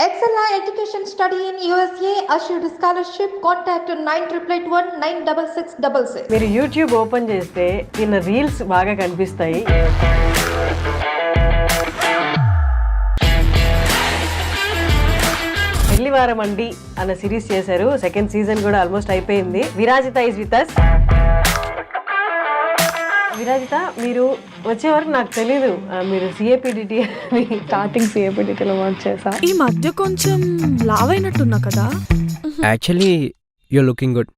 Excella Education Study in USA assured scholarship. Contact 9881 96666. మీరు YouTube open చేస్తే నిన్న reels బాగా కనిపిస్తాయి. పెళ్లివారం అండి అన్న సిరీస్ చేశారు. సెకండ్ సీజన్ కూడా ఆల్మోస్ట్ అయిపోయింది. Virajitha is with us. Virajitha, మీరు వచ్చే వరకు నాకు తెలీదు మీరు సిఏపిడిటి స్టార్టింగ్ సిఏపిడిటిలో వర్క్ చేసా. ఈ మధ్య కొంచెం లావ్ అయినట్టున్నా కదా. Actually your looking good.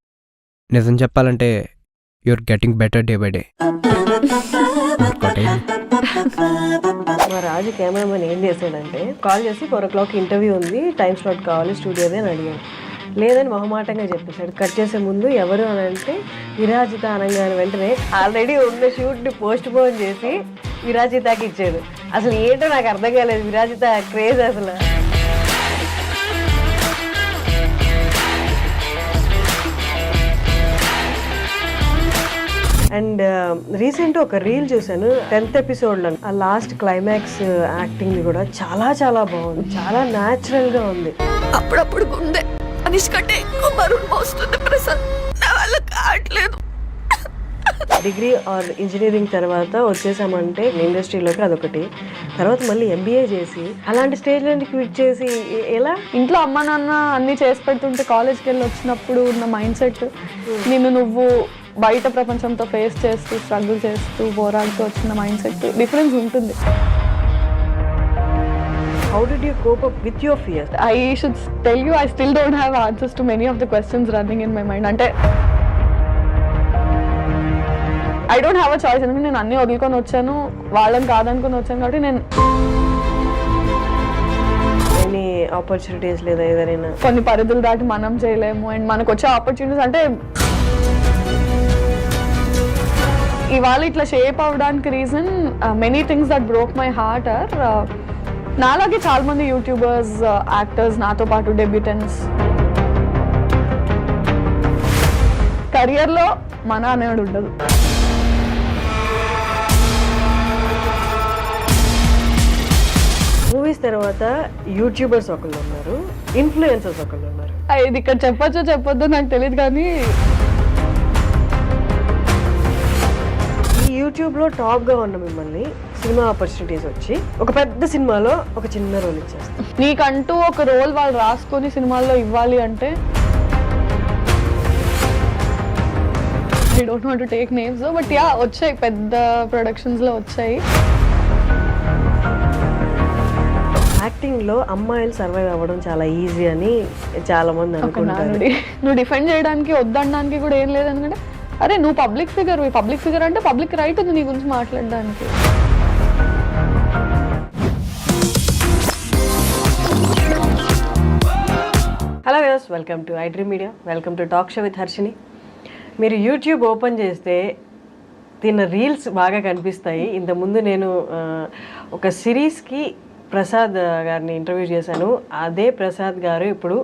నిజం చెప్పాలంటే you're getting better day by day. మా రాజు కెమెరామెన్ ఏం చేశాడంటే కాల్ చేసి 4 o'clock ఇంటర్వ్యూ ఉంది, టైం స్లాట్ కావాలి స్టూడియోదే అని అడిగాను. లేదని మొహమాటంగా చెప్పేశాడు. కట్ చేసే ముందు ఎవరు అని అంటే విరాజిత అనగానే వెంటనే ఆల్రెడీ ఉన్న షూట్ని పోస్ట్ పోన్ చేసి విరాజితకి ఇచ్చాడు. అసలు ఏంటో నాకు అర్థం కాలేదు. విరాజిత క్రేజ్ అసలు. అండ్ రీసెంట్ ఒక రీల్ చూసాను 10th ఎపిసోడ్లో. ఆ లాస్ట్ క్లైమాక్స్ యాక్టింగ్ కూడా చాలా చాలా బాగుంది, చాలా న్యాచురల్ గా ఉంది. అప్పుడప్పుడు గుండె అనిష్ కంటే ఎక్కువ బరువు మోస్తుంది ప్రసాద్, నా వల్ల కావట్లేదు. డిగ్రీ ఆర్ ఇంజనీరింగ్ తర్వాత వచ్చేసామంటే ఇండస్ట్రీలోకి అదొకటి. తర్వాత మళ్ళీ ఎంబీఏ చేసి అలాంటి స్టేజ్లో క్విట్ చేసి ఎలా? ఇంట్లో అమ్మ నాన్న అన్ని చేసి పెడుతుంటే కాలేజ్కి వెళ్ళి వచ్చినప్పుడు ఉన్న మైండ్ సెట్, నువ్వు బయట ప్రపంచంతో ఫేస్ చేస్తూ స్ట్రగుల్ చేస్తూ పోరాడుతూ వచ్చిన మైండ్ సెట్ డిఫరెన్స్ ఉంటుంది. How did you cope up with your fears? I should tell you, I still don't have answers to many of the questions running in my mind. అంటే I don't have a choice. ఎందుకంటే నేను అన్ని వదులుకొని వచ్చాను, వాళ్ళని కాదనుకొని వచ్చాను. కాబట్టి నేను ఎనీ ఆపర్చునిటీస్ లేదా ఏదైనా కొన్ని పరిధులు దాటి మనం చేయలేము. అండ్ మనకు వచ్చే ఆపర్చునిటీస్ అంటే ఇవాళ ఇట్లా షేప్ అవ్వడానికి reason many things that broke my heart or నాలాగే చాలా మంది యూట్యూబర్స్, యాక్టర్స్, నాతో పాటు డెబ్యూటెంట్స్ కెరియర్లో మన అనేవాడు ఉండదు. మూవీస్ తర్వాత యూట్యూబర్స్ ఒకళ్ళు ఉన్నారు, ఇన్ఫ్లుయెన్సర్స్ ఒకళ్ళు ఉన్నారు. ఇది ఇక్కడ చెప్పొచ్చో చెప్పొద్దో నాకు తెలియదు, కానీ ఈ యూట్యూబ్లో టాప్గా ఉన్న మిమ్మల్ని సినిమా ఆపర్చునిటీస్ వచ్చి ఒక పెద్ద సినిమాలో ఒక చిన్న రోల్ ఇచ్చేస్తారు. నీకంటూ ఒక రోల్ వాళ్ళు రాసుకొని సినిమాల్లో ఇవ్వాలి అంటే I don't want to take names, but yeah వచ్చాయి, పెద్ద ప్రొడక్షన్స్లో వచ్చాయి. యాక్టింగ్లో అమ్మాయిలు సర్వైవ్ అవ్వడం చాలా ఈజీ అని చాలా మంది అనుకుంటారు. నువ్వు డిఫెండ్ చేయడానికి వద్దనడానికి కూడా ఏం లేదు. ఎందుకంటే అరే నువ్వు పబ్లిక్ ఫిగర్ అంటే పబ్లిక్ రైట్ ఉంది నీ గురించి మాట్లాడడానికి. Hello viewers, welcome to iDream media, welcome to talk show with Harshini. మీరు యూట్యూబ్ ఓపెన్ చేస్తే తిన్న రీల్స్ బాగా కనిపిస్తాయి. ఇంతకుముందు నేను ఒక సిరీస్కి ప్రసాద్ గారిని ఇంటర్వ్యూ చేశాను. అదే ప్రసాద్ గారు ఇప్పుడు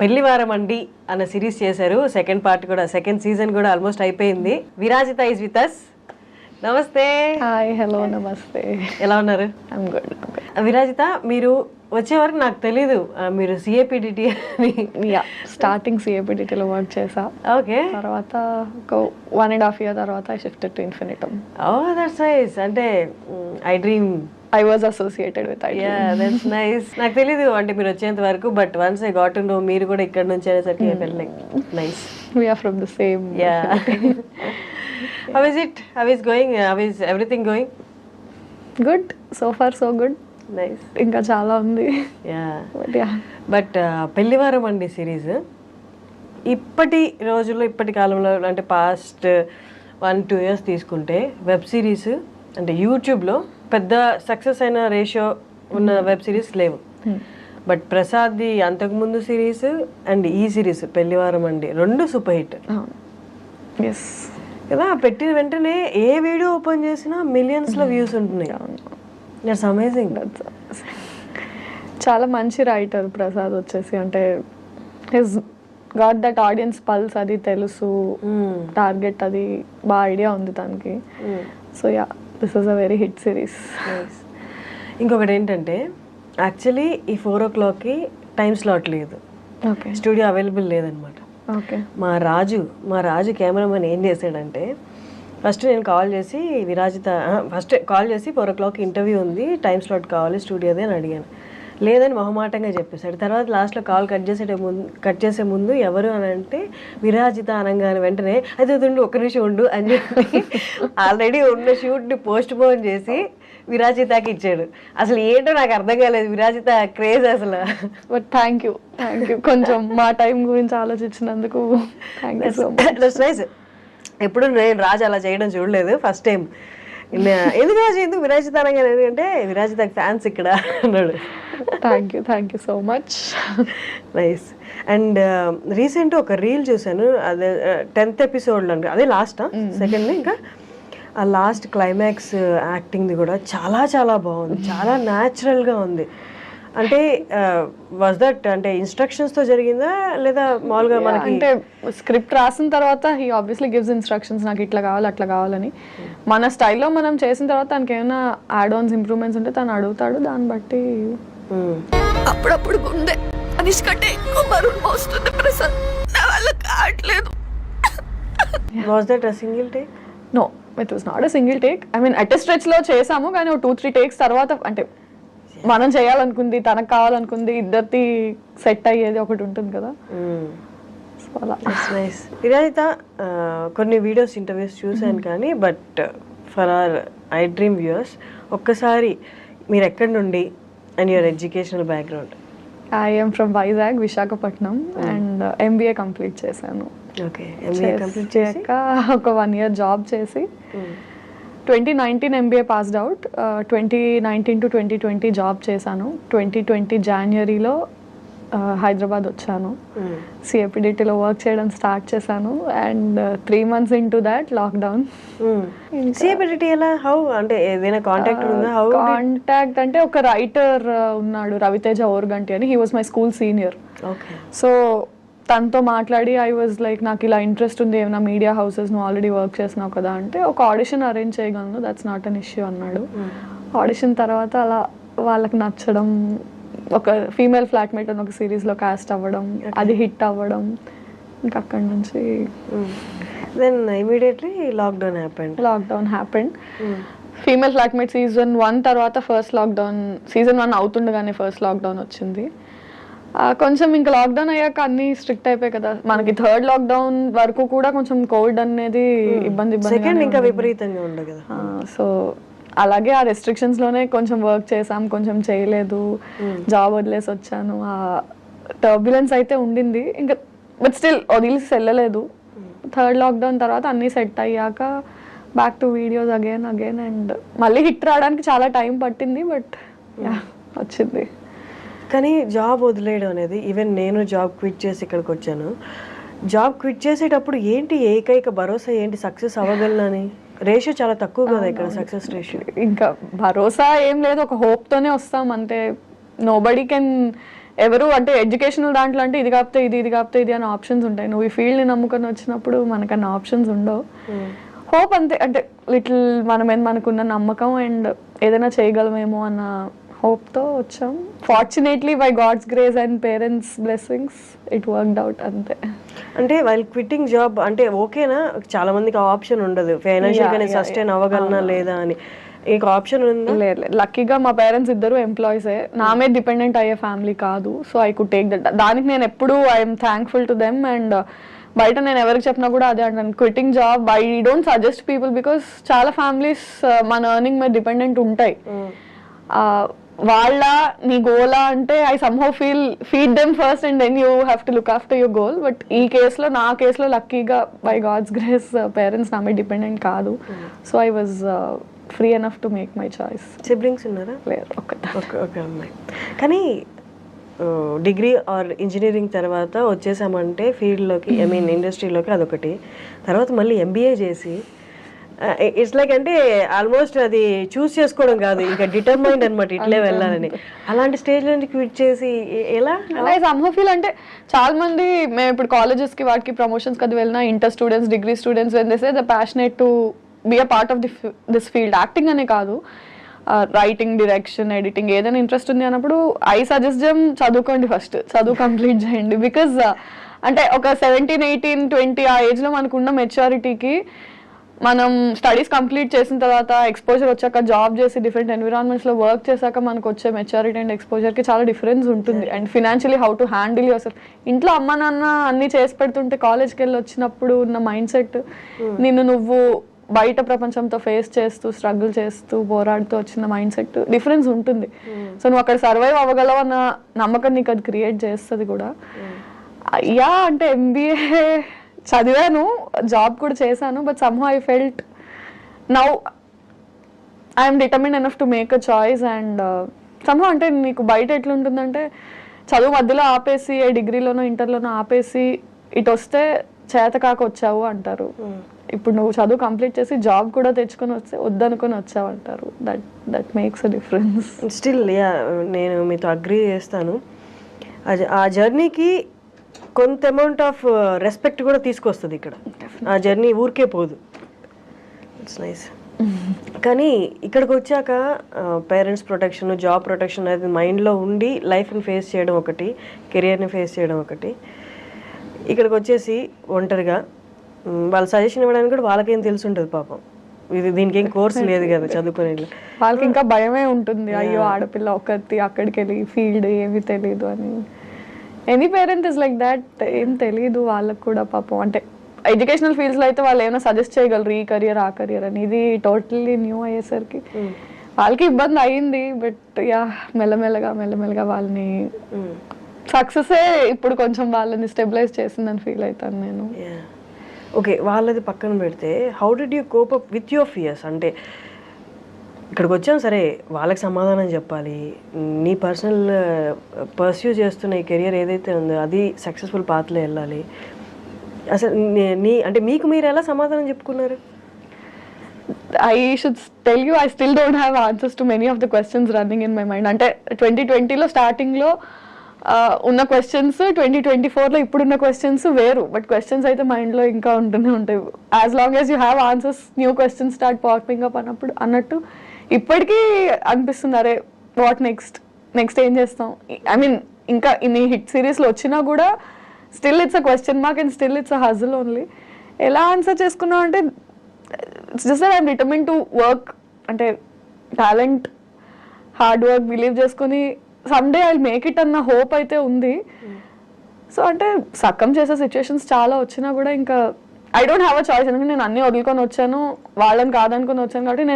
పెళ్లివారం అండి అన్న సిరీస్ చేశారు. సెకండ్ పార్ట్ కూడా, సెకండ్ సీజన్ కూడా ఆల్మోస్ట్ అయిపోయింది. Virajitha is with us. నమస్తే. హాయ్, హలో, నమస్తే. ఎలా ఉన్నారు? I'm good. విరాజిత, మీరు వచ్చే వరకు నాకు తెలీదు మీరు సిఏపిడిటి అని. స్టార్టింగ్ సిఏపిడిటిలో వర్క్ చేసా. ఓకే. తర్వాత ఒక 1.5 year తర్వాత I shifted to Infinitum. Oh that's nice. అంటే iDream I was associated with iDream. Yeah, that's nice. నాకు తెలీదు అంటే మీరు వచ్చేంత వరకు, but once I got to know మీరు కూడా ఇక్కడ నుంచి అనేసరికి I felt like nice. We are from the same. Yeah. How is it? How is going? How is everything going? Good. So far so good. Nice. ఇంకా చాలా ఉంది. Yeah. But yeah. But పెళ్లివారం అండి series ఇప్పటి రోజుల్లో, ఇప్పటి కాలంలో అంటే past 1-2 years తీసుకుంటే వెబ్ సిరీస్ అంటే యూట్యూబ్లో పెద్ద సక్సెస్ అయిన రేషియో ఉన్న వెబ్ సిరీస్ లేవు. బట్ ప్రసాద్ది అంతకుముందు సిరీస్ అండ్ ఈ సిరీస్ పెళ్లివారం అండి 2 సూపర్ హిట్ ఎస్ కదా. పెట్టిన వెంటనే ఏ వీడియో ఓపెన్ చేసినా మిలియన్స్లో వ్యూస్ ఉంటున్నాయి. It's amazing. చాలా మంచి రైటర్ ప్రసాద్ వచ్చేసి. అంటే his got that audience pulse, అది తెలుసు, టార్గెట్ అది బాగా ఐడియా ఉంది తనకి. So yeah, this is a very hit series. ఇంకొకటి ఏంటంటే యాక్చువల్లీ ఈ 4 o'clockకి టైం స్లాట్ లేదు, ఓకే స్టూడియో అవైలబుల్ లేదనమాట. ఓకే మా రాజు కెమెరామెన్ ఏం చేశాడంటే, ఫస్ట్ నేను కాల్ చేసి ఫస్ట్ కాల్ చేసి 4 o'clock ఇంటర్వ్యూ ఉంది, టైం స్లాట్ కావాలి స్టూడియోదే అని అడిగాను. లేదని మొహమాటంగా చెప్పేశాడు. తర్వాత లాస్ట్లో కాల్ కట్ చేసే ముందు ఎవరు అని అంటే విరాజిత అనగానే వెంటనే అయితే ఉండు, ఒక్క నిమిషం ఉండు అని చెప్పి ఆల్రెడీ ఉన్న షూట్ని పోస్ట్ పోన్ చేసి విరాజితకి ఇచ్చాడు. అసలు ఏంటో నాకు అర్థం కాలేదు, విరాజిత క్రేజ్ అసలు. బట్ థ్యాంక్ యూ కొంచెం మా టైం గురించి ఆలోచించినందుకు thank you so much. That's nice. ఎప్పుడు నేను రాజు అలా చేయడం చూడలేదు, ఫస్ట్ టైం. ఎందుకు రాజు ఎందుకు విరాజిత అనగానే, ఎందుకంటే విరాజితకి ఫ్యాన్స్ ఇక్కడ అన్నాడు. Thank you so much. Nice. And recent ఒక రీల్ చూసాను, అదే 10th ఎపిసోడ్లో, అదే లాస్ట్ సెకండ్, ఇంకా ఆ లాస్ట్ క్లైమాక్స్ యాక్టింగ్ది కూడా చాలా చాలా బాగుంది, చాలా న్యాచురల్గా ఉంది. అంటే వాజ్ దట్ అంటే ఇన్స్ట్రక్షన్స్తో జరిగిందా లేదా మామూలుగా మనకి? అంటే స్క్రిప్ట్ రాసిన తర్వాత హీ ఆబ్వియస్లీ గివ్స్ ఇన్స్ట్రక్షన్స్, నాకు ఇట్లా కావాలి అట్లా కావాలని. మన స్టైల్లో మనం చేసిన తర్వాత తనకి ఏమైనా యాడ్ ఆన్స్ ఇంప్రూవ్మెంట్స్ ఉంటే తను అడుగుతాడు, దాన్ని బట్టి. అప్పుడప్పుడు గుండె అనిష్ కంటే ఎక్కువ బరువు మోస్తుంది ప్రసాద్, నా వల్ల కావట్లేదు. Was that a single take? No, it was not a single take. I mean at స్ట్రెచ్లో చేసాము, కానీ 2-3 takes తర్వాత, అంటే మనం చేయాలనుకుంది, తనకు కావాలనుకుంది, ఇద్దరిది సెట్ అయ్యేది ఒకటి ఉంటుంది కదా. సో అలా. నైస్. విరాజిత కొన్ని వీడియోస్ ఇంటర్వ్యూస్ చూశాను కానీ, but for hour I dream viewers ఒక్కసారి మీరు ఎక్కడి నుండి and your educational background? I M from Vizag, Visakhapatnam, and MBA complete చేశాను. ఓకే, MBA కంప్లీట్ చేశాక ఒక 1 year జాబ్ చేసి 2019 MBA passed out. 2019 to 2020 job చేశాను. 2020 జనవరిలో హైదరాబాద్ వచ్చాను. CAPDTలో వర్క్ చేయడం స్టార్ట్ చేశాను. And 3 months into that lockdown. CAPDT ఎలా, హౌ అంటే ఏదైనా కాంటాక్ట్ ఉందా? హౌ కాంటాక్ట్ అంటే ఒక రైటర్ ఉన్నాడు, రవితేజ ఓర్గంటి అని. He was my school senior. Okay. So తనతో మాట్లాడి ఐ వాజ్ లైక్, నాకు ఇలా ఇంట్రెస్ట్ ఉంది, ఏమైనా మీడియా హౌసెస్ నువ్వు ఆల్రెడీ వర్క్ చేసినావు కదా అంటే, ఒక ఆడిషన్ అరేంజ్ చేయగలను, దట్స్ నాట్ అన్ ఇష్యూ అన్నాడు. ఆడిషన్ తర్వాత అలా వాళ్ళకి నచ్చడం, ఒక ఫీమేల్ ఫ్లాట్మేట్ అని ఒక సిరీస్లో కాస్ట్ అవ్వడం, అది హిట్ అవ్వడం, ఇంకా అక్కడి నుంచి then immediately lockdown happened. Female flatmate season 1 తర్వాత ఫస్ట్ లాక్డౌన్, season 1 అవుతుండగానే ఫస్ట్ లాక్డౌన్ వచ్చింది. కొంచెం ఇంకా లాక్డౌన్ అయ్యాక అన్ని స్ట్రిక్ట్ అయిపోయాయి కదా మనకి. 3rd లాక్డౌన్ వరకు కూడా కొంచెం కోవిడ్ అనేది ఇబ్బంది ఇంకా విపరీతంగా ఉండదు కదా. సో అలాగే ఆ రెస్ట్రిక్షన్స్ లోనే కొంచెం వర్క్ చేసాం, కొంచెం చేయలేదు, జాబ్ వదిలేసి వచ్చాను. ఆ టర్బ్యులెన్స్ అయితే ఉండింది ఇంకా, బట్ స్టిల్ వదిలేసి వెళ్ళలేదు. 3rd లాక్డౌన్ తర్వాత అన్నీ సెట్ అయ్యాక back to videos again and మళ్ళీ హిట్ రావడానికి చాలా టైం పట్టింది, బట్ వచ్చింది. కానీ జాబ్ వదిలేయడం అనేది, ఈవెన్ నేను జాబ్ క్విట్ చేసి ఇక్కడికి వచ్చాను, జాబ్ క్విట్ చేసేటప్పుడు ఏంటి ఏకైక భరోసా ఏంటి, సక్సెస్ అవ్వగలనని? రేషియో చాలా తక్కువ కదా ఇక్కడ, సక్సెస్ రేషియో. ఇంకా భరోసా ఏం లేదు, ఒక హోప్తోనే వస్తాం అంతే. నోబడీ కెన్, ఎవరు అంటే ఎడ్యుకేషనల్ దాంట్లో అంటే ఇది కాకపోతే ఇది కాకపోతే ఇది అని ఆప్షన్స్ ఉంటాయి. నువ్వు ఈ ఫీల్డ్ని నమ్ముకొని వచ్చినప్పుడు మనకన్నా ఆప్షన్స్ ఉండవు. హోప్ అంతే, అంటే లిటిల్ మనకున్న నమ్మకం అండ్ ఏదైనా చేయగలమేమో అన్న హోప్తో వచ్చాం. Fortunately by God's grace and parents blessings it worked out అంతే. అంటే వైల్ క్విట్టింగ్ జాబ్ అంటే ఓకేనా, చాలా మందికి ఆప్షన్ ఉండదు, ఫైనాన్షియల్ గానే సస్టైన్ అవ్వగలనా లేదా అని. మీకు ఆప్షన్ ఉందా? లేదు, లక్కీగా మా పేరెంట్స్ ఇద్దరు ఎంప్లాయీసే, నా మీద డిపెండెంట్ అయ్యే ఫ్యామిలీ కాదు. So I could take that. దానికి నేను ఎప్పుడు I'm thankful to them. And బయట నేను ఎవరికి చెప్పినా కూడా అదే అంటాను, quitting job I don't suggest people, because చాలా ఫ్యామిలీస్ మన ఎర్నింగ్ మీద డిపెండెంట్ ఉంటాయి. వాళ్ళ నీ గోలా అంటే I somehow feed them first and then you have to look after your goal. But ఈ కేసులో, నా కేసులో లక్కీగా బై గాడ్స్ గ్రేస్ పేరెంట్స్ నా మీద డిపెండెంట్ కాదు. So I was free enough to make my choice. Siblings ఉన్నారా? లేదు, ఒక అమ్మాయి. కానీ డిగ్రీ ఆర్ ఇంజనీరింగ్ తర్వాత వచ్చేసామంటే ఫీల్డ్లోకి, ఐ మీన్ ఇండస్ట్రీలోకి, అదొకటి. తర్వాత మళ్ళీ MBA చేసి ఇట్స్ లైక్ అంటే ఆల్మోస్ట్ అది చూస్ చేసుకోవడం కాదు, ఇంకా డిటర్మైండ్ అనమాట ఇట్లే వెళ్ళాలని. అలాంటి స్టేజ్ నుంచి క్విట్ చేసి ఎలా? సమ్హౌ ఫీల్ అంటే చాలా మంది మేము ఇప్పుడు కాలేజెస్కి వాటికి ప్రమోషన్స్కి అది వెళ్ళినా, inter students, degree students when they say the passionate to be a part of this field, acting అనే కాదు, రైటింగ్, డైరెక్షన్, ఎడిటింగ్ ఏదైనా ఇంట్రెస్ట్ ఉంది అన్నప్పుడు ఐ సజెస్ట్ దెమ్ చదువుకోండి, ఫస్ట్ చదువు కంప్లీట్ చేయండి. బికాజ్ అంటే ఒక 17, 18, 20 ఆ ఏజ్లో మనకున్న మెచ్యూరిటీకి మనం స్టడీస్ కంప్లీట్ చేసిన తర్వాత ఎక్స్పోజర్ వచ్చాక జాబ్ చేసి డిఫరెంట్ ఎన్విరాన్మెంట్స్లో వర్క్ చేశాక మనకు వచ్చే మెచ్యూరిటీ అండ్ ఎక్స్పోజర్కి చాలా డిఫరెన్స్ ఉంటుంది. And financially how to handle your self. ఇంట్లో అమ్మ నాన్న అన్నీ చేసి పెడుతుంటే కాలేజ్కి వెళ్ళి వచ్చినప్పుడు ఉన్న మైండ్ సెట్ నిన్ను నువ్వు బయట ప్రపంచంతో ఫేస్ చేస్తూ స్ట్రగుల్ చేస్తూ పోరాడుతూ వచ్చిన మైండ్ సెట్ డిఫరెన్స్ ఉంటుంది. సో నువ్వు అక్కడ సర్వైవ్ అవ్వగలవు అన్న నమ్మకం నీకు అది క్రియేట్ చేస్తుంది కూడా. యా అంటే MBA చదివాను, జాబ్ కూడా చేశాను, but somehow I felt now I'm determined enough to make a choice. And somehow అంటే నీకు బయట ఎట్లుంటుందంటే చదువు మధ్యలో ఆపేసి ఏ డిగ్రీలోనో ఇంటర్లోనో ఆపేసి ఇటు వస్తే చేతకాక వచ్చావు అంటారు. ఇప్పుడు నువ్వు చదువు కంప్లీట్ చేసి జాబ్ కూడా తెచ్చుకొని వస్తే వద్దనుకొని వచ్చావు అంటారు. That makes a difference. Still నేను మీతో అగ్రీ చేస్తాను. ఆ జర్నీకి కొంత అమౌంట్ ఆఫ్ రెస్పెక్ట్ కూడా తీసుకొస్తుంది ఇక్కడ. ఆ జర్నీ ఊరికే పోదు. It's nice. కానీ ఇక్కడికి వచ్చాక పేరెంట్స్ ప్రొటెక్షన్, జాబ్ ప్రొటెక్షన్ అనేది మైండ్లో ఉండి లైఫ్ని ఫేస్ చేయడం ఒకటి, కెరియర్ని ఫేస్ చేయడం ఒకటి. ఇక్కడికి వచ్చేసి ఒంటరిగా వాళ్ళ సజెషన్ ఇవ్వడానికి కూడా వాళ్ళకేం తెలిసి ఉంటుంది పాపం. దీనికి ఏం కోర్స్ లేదు కదా చదువుకునే వాళ్ళకి. ఇంకా భయమే ఉంటుంది, అయ్యో ఆడపిల్ల ఒకటి అక్కడికి వెళ్ళి ఫీల్డ్ ఏమీ తెలియదు అని. Any parent is like that. ఏం తెలియదు వాళ్ళకు కూడా పాపం. అంటే ఎడ్యుకేషనల్ ఫీల్డ్స్లో అయితే వాళ్ళు ఏమైనా సజెస్ట్ చేయగలరు, ఈ కెరియర్ ఆ కెరియర్ అని. ఇది టోటల్లీ న్యూ అయ్యేసరికి వాళ్ళకి ఇబ్బంది అయింది. బట్ యా మెల్లమెల్లగా వాళ్ళని సక్సెసే ఇప్పుడు కొంచెం వాళ్ళని స్టెబిలైజ్ చేసిందని ఫీల్ అవుతాను నేను. ఓకే, వాళ్ళది పక్కన పెడితే how did you cope up with your fears? అంటే ఇక్కడికి వచ్చాను సరే, వాళ్ళకి సమాధానం చెప్పాలి, నీ పర్సనల్ పర్స్యూ చేస్తున్న ఈ కెరియర్ ఏదైతే ఉందో అది సక్సెస్ఫుల్ పాత్లో వెళ్ళాలి. అసలు అంటే మీకు మీరు ఎలా సమాధానం చెప్పుకున్నారు? I should tell you, I still don't have answers to many of the questions running in my mind. అంటే 2020లో స్టార్టింగ్లో ఉన్న క్వశ్చన్స్ 2024లో ఇప్పుడున్న క్వశ్చన్స్ వేరు. బట్ క్వశ్చన్స్ అయితే మైండ్లో ఇంకా ఉంటూనే ఉంటాయి. As long as you have answers, new questions start popping up అన్నట్టు ఇప్పటికీ అనిపిస్తుంది, అరే వాట్ నెక్స్ట్ ఏం చేస్తాం? ఐ మీన్ ఇంకా ఇన్ని హిట్ సిరీస్లో వచ్చినా కూడా still it's a question mark and still it's a హజిల్ only. ఎలా ఆన్సర్ చేసుకున్నాం అంటే it's just that I'm determined to work. అంటే టాలెంట్, హార్డ్ వర్క్ బిలీవ్ చేసుకొని someday I will make it అన్న హోప్ అయితే ఉంది. సో అంటే సక్కం చేసే సిచ్యువేషన్స్ చాలా వచ్చినా కూడా ఇంకా I don't have a choice. ఎందుకంటే నేను అన్నీ వదులుకొని వచ్చాను, వాళ్ళని కాదనుకొని వచ్చాను కాబట్టి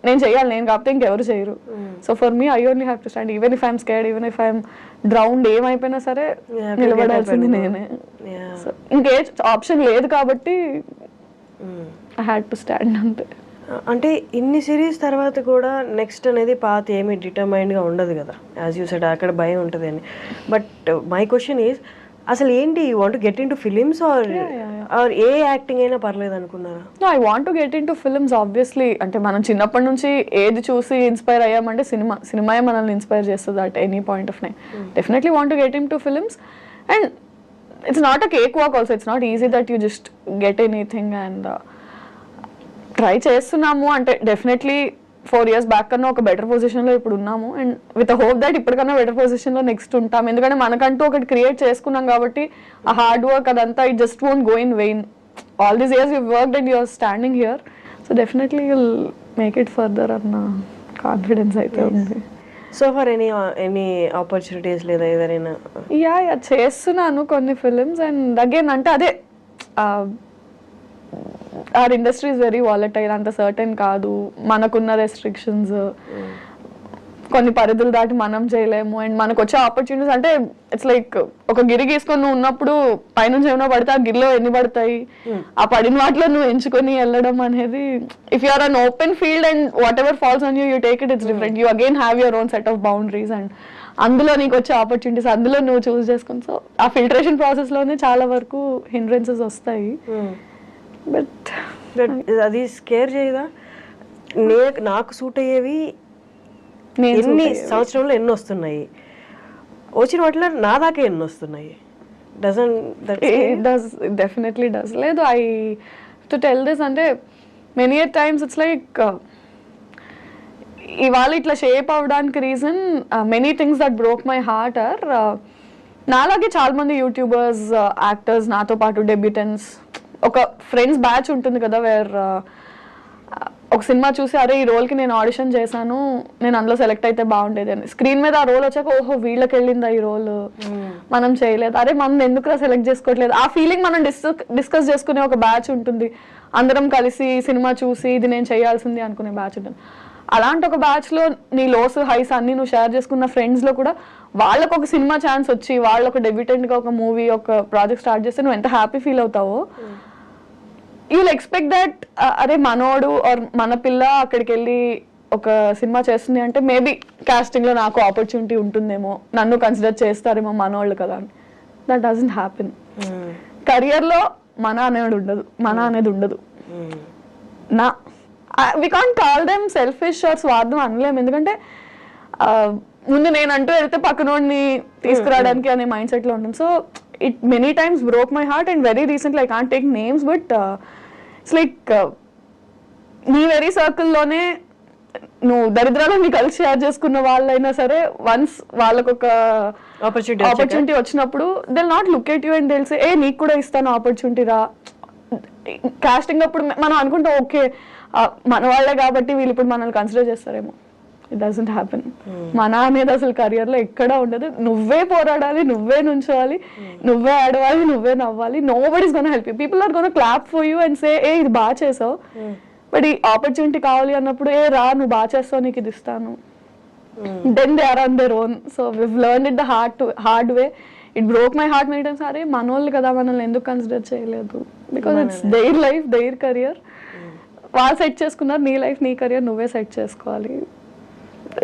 నేను చేయాలి. నేను కాకపోతే ఇంకెవరు చేయరు. So for me I only have to stand. Even if I'm scared, even if I'm drowned, ఏమైపోయినా సరే నిలబడాల్సింది నేనే. సో ఇంకే ఆప్షన్ లేదు కాబట్టి ఐ హ్యాడ్ టు స్టాండ్ అంతే. అంటే ఇన్ని సిరీస్ తర్వాత కూడా నెక్స్ట్ అనేది పాత ఏమి డిటర్మైన్డ్గా ఉండదు కదా, యాజ్ యూ సెడ్ అక్కడ భయం ఉంటుంది అని. బట్ మై క్వశ్చన్ ఈజ్, అసలు ఏంటి, you want to get into films or ఏ యాక్టింగ్ అయినా పర్లేదు అనుకున్నారా? I want to get into films obviously. అంటే మనం చిన్నప్పటి నుంచి ఏది చూసి ఇన్స్పైర్ అయ్యామంటే సినిమాయే మనల్ని ఇన్స్పైర్ చేస్తుంది at any point of time. Definitely want to get into films. And it's not a cake walk also. It's not easy that you just get anything. And try చేస్తున్నాము. అంటే definitely 4 years back కన్నా ఒక better పొజిషన్లో ఇప్పుడు ఉన్నాము. And with hope that ఇప్పటికన్నా better పొజిషన్లో next ఉంటాం. ఎందుకంటే మనకంటూ ఒకటి క్రియేట్ చేసుకున్నాం కాబట్టి ఆ హార్డ్ వర్క్ అదంతా it just won't go in vain. All these years you worked and you're standing here. So definitely you'll make it further అన్న కాన్ఫిడెన్స్ అయితే ఉంది. సో ఫర్ ఎనీ ఆపర్చునిటీస్ లేదా ఏదైనా? యా చేస్తున్నాను కొన్ని ఫిలిమ్స్. అండ్ అగైన్ అంటే అదే our industry is very volatile. అంత సర్టెన్ కాదు. మనకున్న రెస్ట్రిక్షన్స్, కొన్ని పరిధులు దాటి మనం చేయలేము. అండ్ మనకు వచ్చే ఆపర్చునిటీస్ అంటే ఇట్స్ లైక్ ఒక గిరి గీసుకొని నువ్వు ఉన్నప్పుడు పైనుంచి ఏమైనా పడితే ఆ గిరిలో ఎన్ని పడతాయి, ఆ పడిన వాటిలో నువ్వు ఎంచుకొని వెళ్ళడం అనేది, if you are on open field and whatever falls on you, you take it, it's different. You again have your own set of boundaries. And అందులో నీకు వచ్చే ఆపర్చునిటీస్ అందులో నువ్వు చూస్ చేసుకుని, సో ఆ ఫిల్టరేషన్ ప్రాసెస్లోనే చాలా వరకు హిండ్రెన్సెస్ వస్తాయి. బట్ అది స్కేర్ చేయదా? నాకు సూట్ అయ్యేవి ఎన్ని సంవత్సరంలో ఎన్ని వస్తున్నాయి, వచ్చిన వాటిలో నా దాకా ఎన్ని వస్తున్నాయి? Definitely does. లేదు, ఐ టు టెల్ దిస్ అంటే మెనీ టైమ్స్ ఇట్స్ లైక్ ఇవాళ ఇట్లా షేప్ అవ్వడానికి reason many things that broke my heart or నాలాగే చాలా మంది యూట్యూబర్స్, యాక్టర్స్, నాతో పాటు డెబ్యూటెంట్స్, ఒక ఫ్రెండ్స్ బ్యాచ్ ఉంటుంది కదా వేర్ ఒక సినిమా చూసి అరే ఈ రోల్కి నేను ఆడిషన్ చేశాను, నేను అందులో సెలెక్ట్ అయితే బాగుండేది అని, స్క్రీన్ మీద ఆ రోల్ వచ్చాక ఓహో వీళ్ళకి వెళ్ళిందా ఈ రోల్, మనం చేయలేదు, అరే మనం ఎందుకు సెలెక్ట్ చేసుకోవట్లేదు, ఆ ఫీలింగ్ మనం డిస్కస్ చేసుకునే ఒక బ్యాచ్ ఉంటుంది. అందరం కలిసి సినిమా చూసి ఇది నేను చేయాల్సింది అనుకునే బ్యాచ్ ఉంటుంది. అలాంటి ఒక బ్యాచ్లో నీ లోస్ హైస్ అన్ని నువ్వు షేర్ చేసుకున్న ఫ్రెండ్స్లో కూడా వాళ్ళకు ఒక సినిమా ఛాన్స్ వచ్చి వాళ్ళు ఒక డెబ్యూటెంట్గా ఒక మూవీ ఒక ప్రాజెక్ట్ స్టార్ట్ చేస్తే నువ్వు ఎంత హ్యాపీ ఫీల్ అవుతావో, యూల్ ఎక్స్పెక్ట్ దట్ అరే మనోడు ఆర్ మన పిల్ల అక్కడికి వెళ్ళి ఒక సినిమా చేస్తుంది అంటే మేబీ కాస్టింగ్లో నాకు ఆపర్చునిటీ ఉంటుందేమో, నన్ను కన్సిడర్ చేస్తారేమో మనోళ్ళు కదా అని. That doesn't happen. కెరియర్లో మన అనేది ఉండదు. నా we can't call them selfish or స్వార్థం అనలేము, ఎందుకంటే ముందు నేను అంటూ వెళ్తే పక్కనోడిని తీసుకురావడానికి అనే మైండ్ సెట్లో ఉంటుంది. So it many times broke my heart, and very recently I can't take names, but it's like నీ వెరీ సర్కిల్లోనే నువ్వు దరిద్రాలు నీ కలిసి షేర్ చేసుకున్న వాళ్ళైనా సరే వన్స్ వాళ్ళకు ఒక ఆపర్చునిటీ వచ్చినప్పుడు they not look at you and they say ఏ నీకు కూడా ఇస్తాను ఆపర్చునిటీ రా. కాస్టింగ్ అప్పుడు మనం అనుకుంటాం ఓకే మన వాళ్ళే కాబట్టి వీళ్ళు ఇప్పుడు మనల్ని కన్సిడర్ చేస్తారేమో. It doesn't happen. మన అనేది అసలు కెరియర్లో ఎక్కడా ఉండదు. నువ్వే పోరాడాలి, నువ్వే నుంచోవాలి, నువ్వే ఆడవాలి, నువ్వే నవ్వాలి. Nobody is gonna help you. People are gonna clap for you and say ఏ ఇది బాగా చేసావు, బట్ ఈ ఆపర్చునిటీ కావాలి అన్నప్పుడు ఏ రా నువ్వు బాగా చేస్తావు నీకు ఇది ఇస్తాను. Then they are on their own. So we've learned it the hard way. It broke my heart many times. అరే మనోళ్ళు కదా మనల్ని ఎందుకు కన్సిడర్ చేయలేదు, because it's their life their career. వాళ్ళు సెట్ చేసుకున్నారు, నీ లైఫ్ నీ కెరియర్ నువ్వే సెట్ చేసుకోవాలి.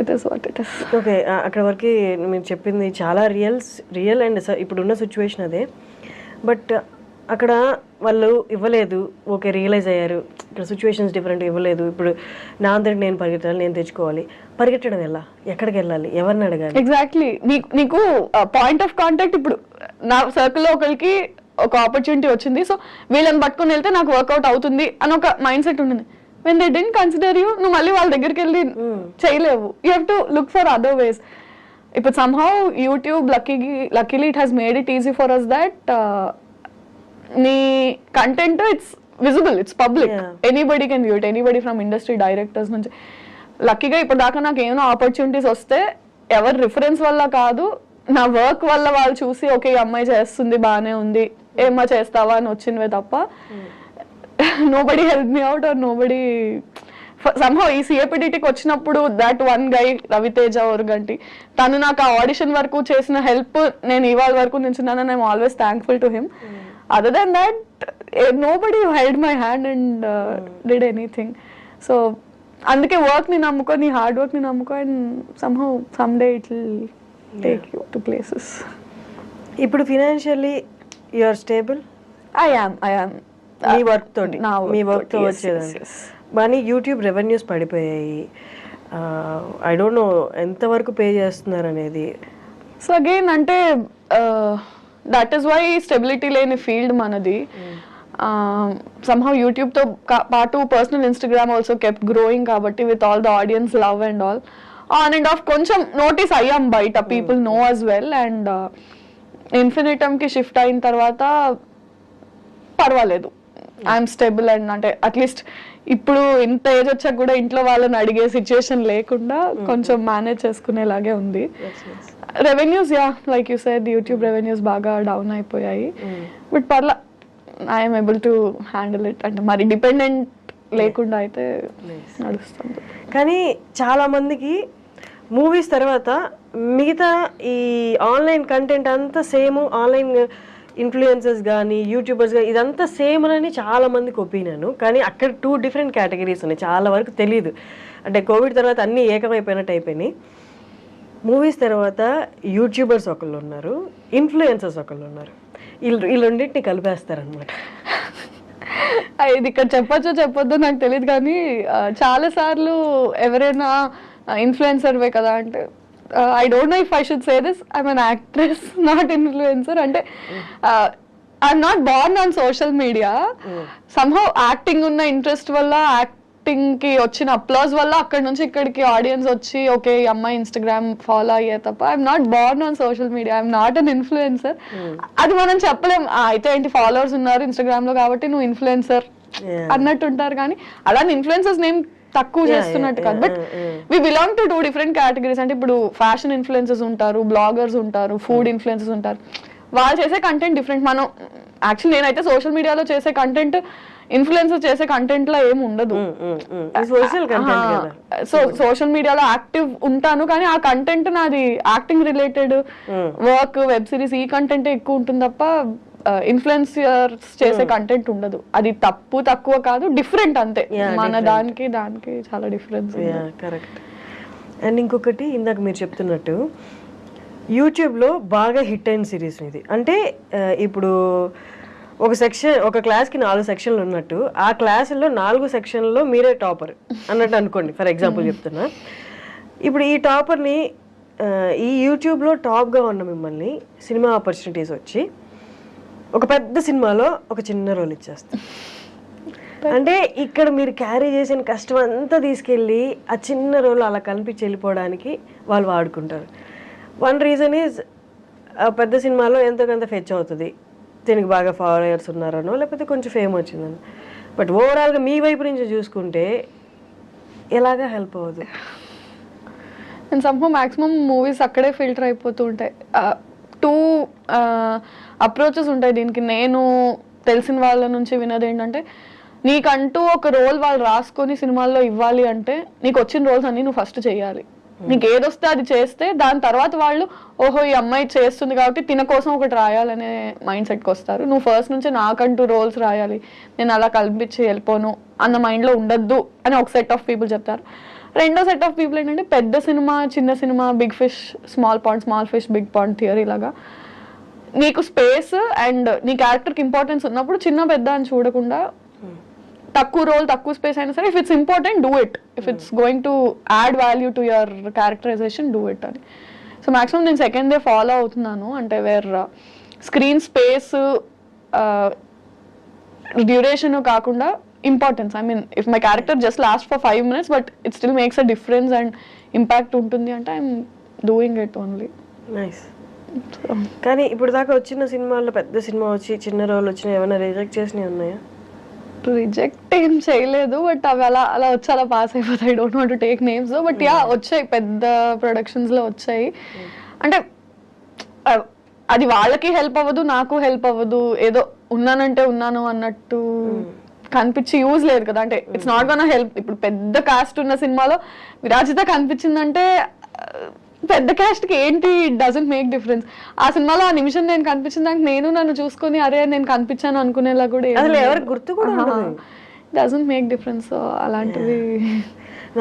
It is what it is. Okay, అక్కడ వరకు మీరు చెప్పింది చాలా రియల్ అండ్ ఇప్పుడున్న సిచ్యువేషన్ అదే. బట్ అక్కడ వాళ్ళు ఇవ్వలేదు, ఓకే రియలైజ్ అయ్యారు, ఇక్కడ సిచ్యువేషన్స్ డిఫరెంట్, ఇవ్వలేదు. ఇప్పుడు నా అందరికి నేను పరిగెత్తాలి, నేను తెచ్చుకోవాలి. పరిగెట్టడం ఎలా, ఎక్కడికి వెళ్ళాలి, ఎవరిని అడగాలి? ఎగ్జాక్ట్లీ. నీకు పాయింట్ ఆఫ్ కాంటాక్ట్ ఇప్పుడు నా సర్కిల్లో ఒకరికి ఒక ఆపర్చునిటీ వచ్చింది, సో వీళ్ళని పట్టుకుని వెళ్తే నాకు వర్కౌట్ అవుతుంది అని ఒక మైండ్ సెట్ ఉంటుంది. when they didn't consider you, నువ్వు మళ్ళీ వాళ్ళ దగ్గరికి వెళ్ళి చేయలేవు. you have to look for other ways. ఇప్పుడు somehow YouTube luckily it has made it easy for us that నీ content it's visible, it's public, anybody can view it, anybody from industry directors నుంచి. లక్కీగా ఇప్పుడు దాకా నాకు ఏమైనా opportunities వస్తే ఎవరి రిఫరెన్స్ వల్ల కాదు, నా వర్క్ వల్ల వాళ్ళు చూసి ఓకే ఈ అమ్మాయి చేస్తుంది బాగానే ఉంది ఏమ్మా చేస్తావా అని వచ్చినవే తప్ప nobody helped me out or nobody somehow ఈ సిఏపిడిటీకి వచ్చినప్పుడు that one guy Raviteja Oruganti తను నాకు ఆ ఆడిషన్ వరకు చేసిన హెల్ప్ నేను ఇవాళ వరకు నిల్చున్నాను. I'm always thankful to him. Other than that nobody held my hand and did anything. So అందుకే వర్క్ ని నమ్ముకో, నీ హార్డ్ వర్క్ ని నమ్ముకో, and somehow someday it will take you to places. ఇప్పుడు financially you are stable? I am మీ work తోటి, మీ వర్క్ తో వచ్చేదండి. కానీ యూట్యూబ్ రెవెన్యూస్ పడిపోయాయి. ఐ డోంట్ నో ఎంతవరకు పే చేస్తున్నారు అనేది. సో అగైన్ అంటే దట్ ఈస్ వై స్టెబిలిటీ లేని ఫీల్డ్ మనది. somehow యూట్యూబ్ తో పాటు personal Instagram also kept growing కాబట్టి with all the audience love and all on and off కొంచెం నోటీస్ అయ్యాం బయట, పీపుల్ నో as వెల్. అండ్ ఇన్ఫినిటమ్కి షిఫ్ట్ అయిన తర్వాత పర్వాలేదు, ఐఎమ్ స్టేబుల్. అండ్ అంటే అట్లీస్ట్ ఇప్పుడు ఇంత ఏజ్ వచ్చాక కూడా ఇంట్లో వాళ్ళని అడిగే సిచ్యుయేషన్ లేకుండా కొంచెం మేనేజ్ చేసుకునేలాగే ఉంది. Revenues like you said YouTube revenues బాగా డౌన్ అయిపోయాయి, బట్ పర్లా I'm able to handle it. అంటే మరి డిపెండెంట్ లేకుండా అయితే నడుస్తుంది. కానీ చాలా మందికి మూవీస్ తర్వాత మిగతా ఈ ఆన్లైన్ కంటెంట్ అంతా సేమ్, ఆన్లైన్ ఇన్ఫ్లుయెన్సర్స్ కానీ యూట్యూబర్స్ కానీ ఇదంతా సేమ్ అని చాలా మందికి ఒపీనియన్. కానీ అక్కడ 2 డిఫరెంట్ కేటగిరీస్ ఉన్నాయి, చాలా వరకు తెలియదు. అంటే కోవిడ్ తర్వాత అన్నీ ఏకమైపోయినట్టు అయిపోయినాయి. మూవీస్ తర్వాత యూట్యూబర్స్ ఒకళ్ళు ఉన్నారు, ఇన్ఫ్లుయెన్సర్స్ ఒకళ్ళు ఉన్నారు. ఈ రెండింటిని కలిపేస్తారనమాట. ఇది ఇక్కడ చెప్పొచ్చో చెప్పొద్దో నాకు తెలియదు, కానీ చాలా సార్లు ఎవరైనా ఇన్ఫ్లుయెన్సర్వే కదా అంటే I don't know if I should say this, I'm an actress, not influencer. అంటే I'm not born on social media. Somehow acting ఉన్న ఇంట్రెస్ట్ వల్ల యాక్టింగ్ కి వచ్చిన అప్లాజ్ వల్ల అక్కడ నుంచి ఇక్కడికి ఆడియన్స్ వచ్చి ఓకే ఈ అమ్మాయి ఇన్స్టాగ్రామ్ ఫాలో అయ్యే తప్ప I'm not Born on social media, I'm not an influencer. అది మనం చెప్పలేం. అయితే ఏంటి ఫాలోవర్స్ ఉన్నారు ఇన్స్టాగ్రామ్ లో కాబట్టి నువ్వు ఇన్ఫ్లుయెన్సర్ అన్నట్టు ఉంటారు, కానీ అలాంటి ఇన్ఫ్లుయెన్సర్స్ నేమ్ తక్కువ చేస్తున్నట్టు కాదు. But we belong to 2 different categories. అంటే ఇప్పుడు ఫ్యాషన్ ఇన్ఫ్లుయెన్సర్స్ ఉంటారు, బ్లాగర్స్ ఉంటారు, ఫుడ్ ఇన్ఫ్లుయెన్సర్స్ ఉంటారు. వాళ్ళు చేసే కంటెంట్ డిఫరెంట్. మనం యాక్చువల్లీ నేనైతే సోషల్ మీడియాలో చేసే కంటెంట్ ఇన్ఫ్లుయెన్సర్ చేసే కంటెంట్ లో ఏమి ఉండదు. సో సోషల్ మీడియాలో యాక్టివ్ ఉంటాను, కానీ ఆ కంటెంట్ నాది acting related work, web series, ఈ కంటెంట్ ఎక్కువ ఉంటుంది తప్ప ఇన్ఫ్లుయెన్సర్స్ చేసే కంటెంట్ ఉండదు. అది తక్కువ కాదు, డిఫరెంట్ అంతే. మన దానికి చాలా డిఫరెన్స్. కరెక్ట్. అండ్ ఇంకొకటి ఇందాక మీరు చెప్తున్నట్టు యూట్యూబ్లో బాగా హిట్ అయిన సిరీస్ ఇది. అంటే ఇప్పుడు ఒక క్లాస్కి 4 సెక్షన్లు ఉన్నట్టు ఆ క్లాసుల్లో 4 సెక్షన్లలో మీరే టాపర్ అన్నట్టు అనుకోండి, ఫర్ ఎగ్జాంపుల్ చెప్తున్నా. ఇప్పుడు ఈ టాపర్ని ఈ యూట్యూబ్లో టాప్గా ఉన్న మిమ్మల్ని సినిమా ఆపర్చునిటీస్ వచ్చి ఒక పెద్ద సినిమాలో ఒక చిన్న రోల్ ఇచ్చేస్తారు. అంటే ఇక్కడ మీరు క్యారీ చేసిన కష్టం అంతా తీసుకెళ్ళి ఆ చిన్న రోల్ అలా కనిపించి వెళ్ళిపోవడానికి వాళ్ళు వాడుకుంటారు. వన్ రీజన్ ఈజ్ ఆ పెద్ద సినిమాలో ఎంతో కొంత ఫెచ్ అవుతుంది, దీనికి బాగా ఫాలోయర్స్ ఉన్నారనో లేకపోతే కొంచెం ఫేమ్ వచ్చిందని. బట్ ఓవరాల్గా మీ వైపు నుంచి చూసుకుంటే ఎలాగా హెల్ప్ అవుతుంది? అండ్ సమ్హౌ మ్యాక్సిమం మూవీస్ అక్కడే ఫిల్టర్ అయిపోతూ ఉంటాయి. 2 అప్రోచెస్ ఉంటాయి దీనికి. నేను తెలిసిన వాళ్ళ నుంచి విన్నది ఏంటంటే, నీకంటూ ఒక రోల్ వాళ్ళు రాసుకొని సినిమాల్లో ఇవ్వాలి అంటే నీకు వచ్చిన రోల్స్ అన్ని నువ్వు ఫస్ట్ చేయాలి. నీకు ఏదొస్తే అది చేస్తే దాని తర్వాత వాళ్ళు ఓహో ఈ అమ్మాయి చేస్తుంది కాబట్టి తిన కోసం ఒకటి రాయాలనే మైండ్ సెట్కి వస్తారు. నువ్వు ఫస్ట్ నుంచి నాకంటూ రోల్స్ రాయాలి, నేను అలా కల్పించి వెళ్ళిపోను అన్న మైండ్లో ఉండద్దు అని ఒక సెట్ ఆఫ్ పీపుల్ చెప్తారు. రెండో సెట్ ఆఫ్ పీపుల్ ఏంటంటే పెద్ద సినిమా చిన్న సినిమా, big fish small pond, small fish big pond theory లాగా నీకు స్పేస్ అండ్ నీ క్యారెక్టర్కి ఇంపార్టెన్స్ ఉన్నప్పుడు చిన్న పెద్ద అని చూడకుండా తక్కువ రోల్ తక్కువ స్పేస్ అయినా సరే if it's important do it, if it's going to add value to your characterization do it అని. సో మ్యాక్సిమం నేను సెకండ్ డే ఫాలో అవుతున్నాను. అంటే వేర్ స్క్రీన్ స్పేస్ డ్యూరేషన్ కాకుండా importance. I mean if my character just last for 5 minutes but it still makes a difference and impact ఉంటుంది అంటే I'm doing it only. Nice. కానీ ఇప్పుడు దాకా వచ్చిన సినిమాల్లో పెద్ద సినిమా వచ్చి చిన్న రోల్ వచ్చినా ఏమైనా రిజెక్ట్ చేసినవి ఉన్నాయా? రిజెక్ట్ ఏం చేయలేదు, బట్ అవి అలా వచ్చి అలా పాస్ అయిపోతాయి. I don't want to take names, but yeah వచ్చాయి, పెద్ద ప్రొడక్షన్స్లో వచ్చాయి. అంటే అది వాళ్ళకి హెల్ప్ అవ్వదు, నాకు హెల్ప్ అవ్వదు. ఏదో ఉన్నానంటే ఉన్నాను అన్నట్టు కనిపించి యూజ్ లేదు కదా. అంటే ఇట్స్ నాట్ గోనా హెల్ప్. ఇప్పుడు పెద్ద కాస్ట్ ఉన్న సినిమాలో విరాజిత కనిపించిందంటే పెద్ద క్యాస్ట్ కి ఏంటి డజంట్ మేక్ డిఫరెన్స్. ఆ సినిమాలో ఆ నిమిషం నేను కనిపించిన దానికి నేను నన్ను చూసుకొని అరే నేను కనిపించాను అనుకునేలా కూడా ఎవరికి గుర్తు కూడా డజంట్ మేక్ డిఫరెన్స్. సో అలాంటివి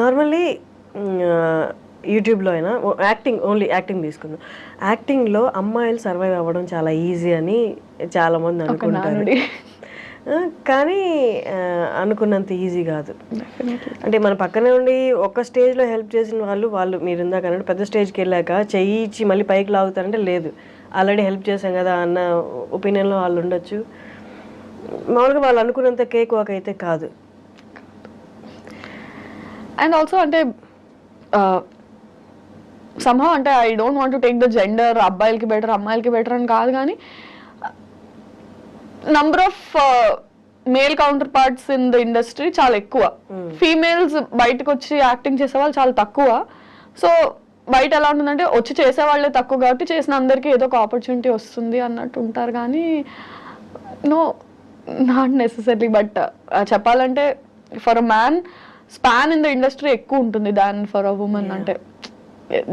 నార్మల్లీ యూట్యూబ్లో అయినా ఓన్లీ యాక్టింగ్ తీసుకుందాం. యాక్టింగ్లో అమ్మాయిలు సర్వైవ్ అవ్వడం చాలా ఈజీ అని చాలామంది అనుకుంటారు, కానీ అనుకున్నంత ఈజీ కాదు. అంటే మన పక్కనే ఉండి ఒక స్టేజ్లో హెల్ప్ చేసిన వాళ్ళు మీరు ఇందాక అన్నట్టు పెద్ద స్టేజ్కి వెళ్ళాక చెయ్యి ఇచ్చి మళ్ళీ పైకి లాగుతారంటే లేదు, ఆల్రెడీ హెల్ప్ చేశాం కదా అన్న ఒపీనియన్లో వాళ్ళు ఉండొచ్చు. మామూలుగా వాళ్ళు అనుకున్నంత కేక్ వాక్ అయితే కాదు. అండ్ ఆల్సో అంటే somehow అంటే I don't want to take the gender, అబ్బాయిలకి బెటర్ అమ్మాయిలకి బెటర్ అని కాదు, కానీ number of male counter parts in the industry చాలా ఎక్కువ. ఫీమేల్స్ బయటకు వచ్చి యాక్టింగ్ చేసే వాళ్ళు చాలా తక్కువ. సో బయట ఎలా ఉంటుందంటే వచ్చి చేసే వాళ్ళే తక్కువ కాబట్టి చేసిన అందరికీ ఏదో ఒక ఆపర్చునిటీ వస్తుంది అన్నట్టు ఉంటారు, కానీ నో నాట్ నెసెసరీ. బట్ చెప్పాలంటే for a man span in the industry ఎక్కువ ఉంటుంది దాన్ ఫర్ అ ఉమెన్. అంటే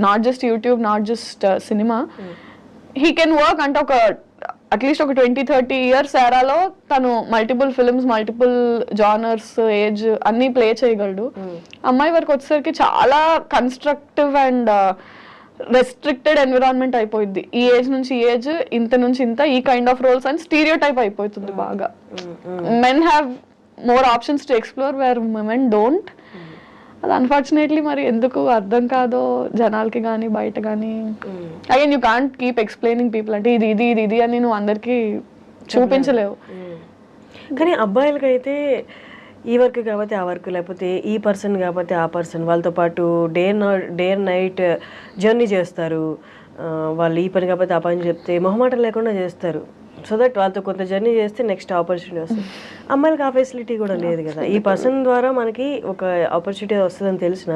not just YouTube, not just cinema, he can work. అంటే ఒక అట్లీస్ట్ ఒక 20-30 years ఎరాలో తను multiple films, multiple genres, age అన్ని play చేయగలడు. అమ్మాయి వరకు వచ్చేసరికి చాలా కన్స్ట్రక్టివ్ అండ్ రెస్ట్రిక్టెడ్ ఎన్విరాన్మెంట్ అయిపోయింది. ఈ ఏజ్ నుంచి ఈ ఏజ్, ఇంత నుంచి ఇంత, ఈ కైండ్ ఆఫ్ రోల్స్ అని స్టీరియో టైప్ అయిపోతుంది బాగా. Men have more options to explore where women don't. అది అన్ఫార్చునేట్లీ మరి ఎందుకు అర్థం కాదో జనాలకి కానీ బయట కానీ. Again you can't keep explaining people. అంటే ఇది ఇది ఇది ఇది అని నువ్వు అందరికీ చూపించలేవు. కానీ అబ్బాయిలకైతే ఈ వర్క్ కాబట్టి ఆ వర్క్, లేకపోతే ఈ పర్సన్ కాబట్టి ఆ పర్సన్, వాళ్ళతో పాటు డే అండ్ నైట్ జర్నీ చేస్తారు. వాళ్ళు ఈ పని కాబట్టి ఆ పని చెప్తే మొహమాటం లేకుండా చేస్తారు. సో దట్ వాళ్ళతో కొంత జర్నీ చేస్తే నెక్స్ట్ ఆపర్చునిటీ వస్తుంది. అమ్మాయిలకి ఆ ఫెసిలిటీ కూడా లేదు కదా. ఈ పర్సన్ ద్వారా మనకి ఒక ఆపర్చునిటీ వస్తుందని తెలిసిన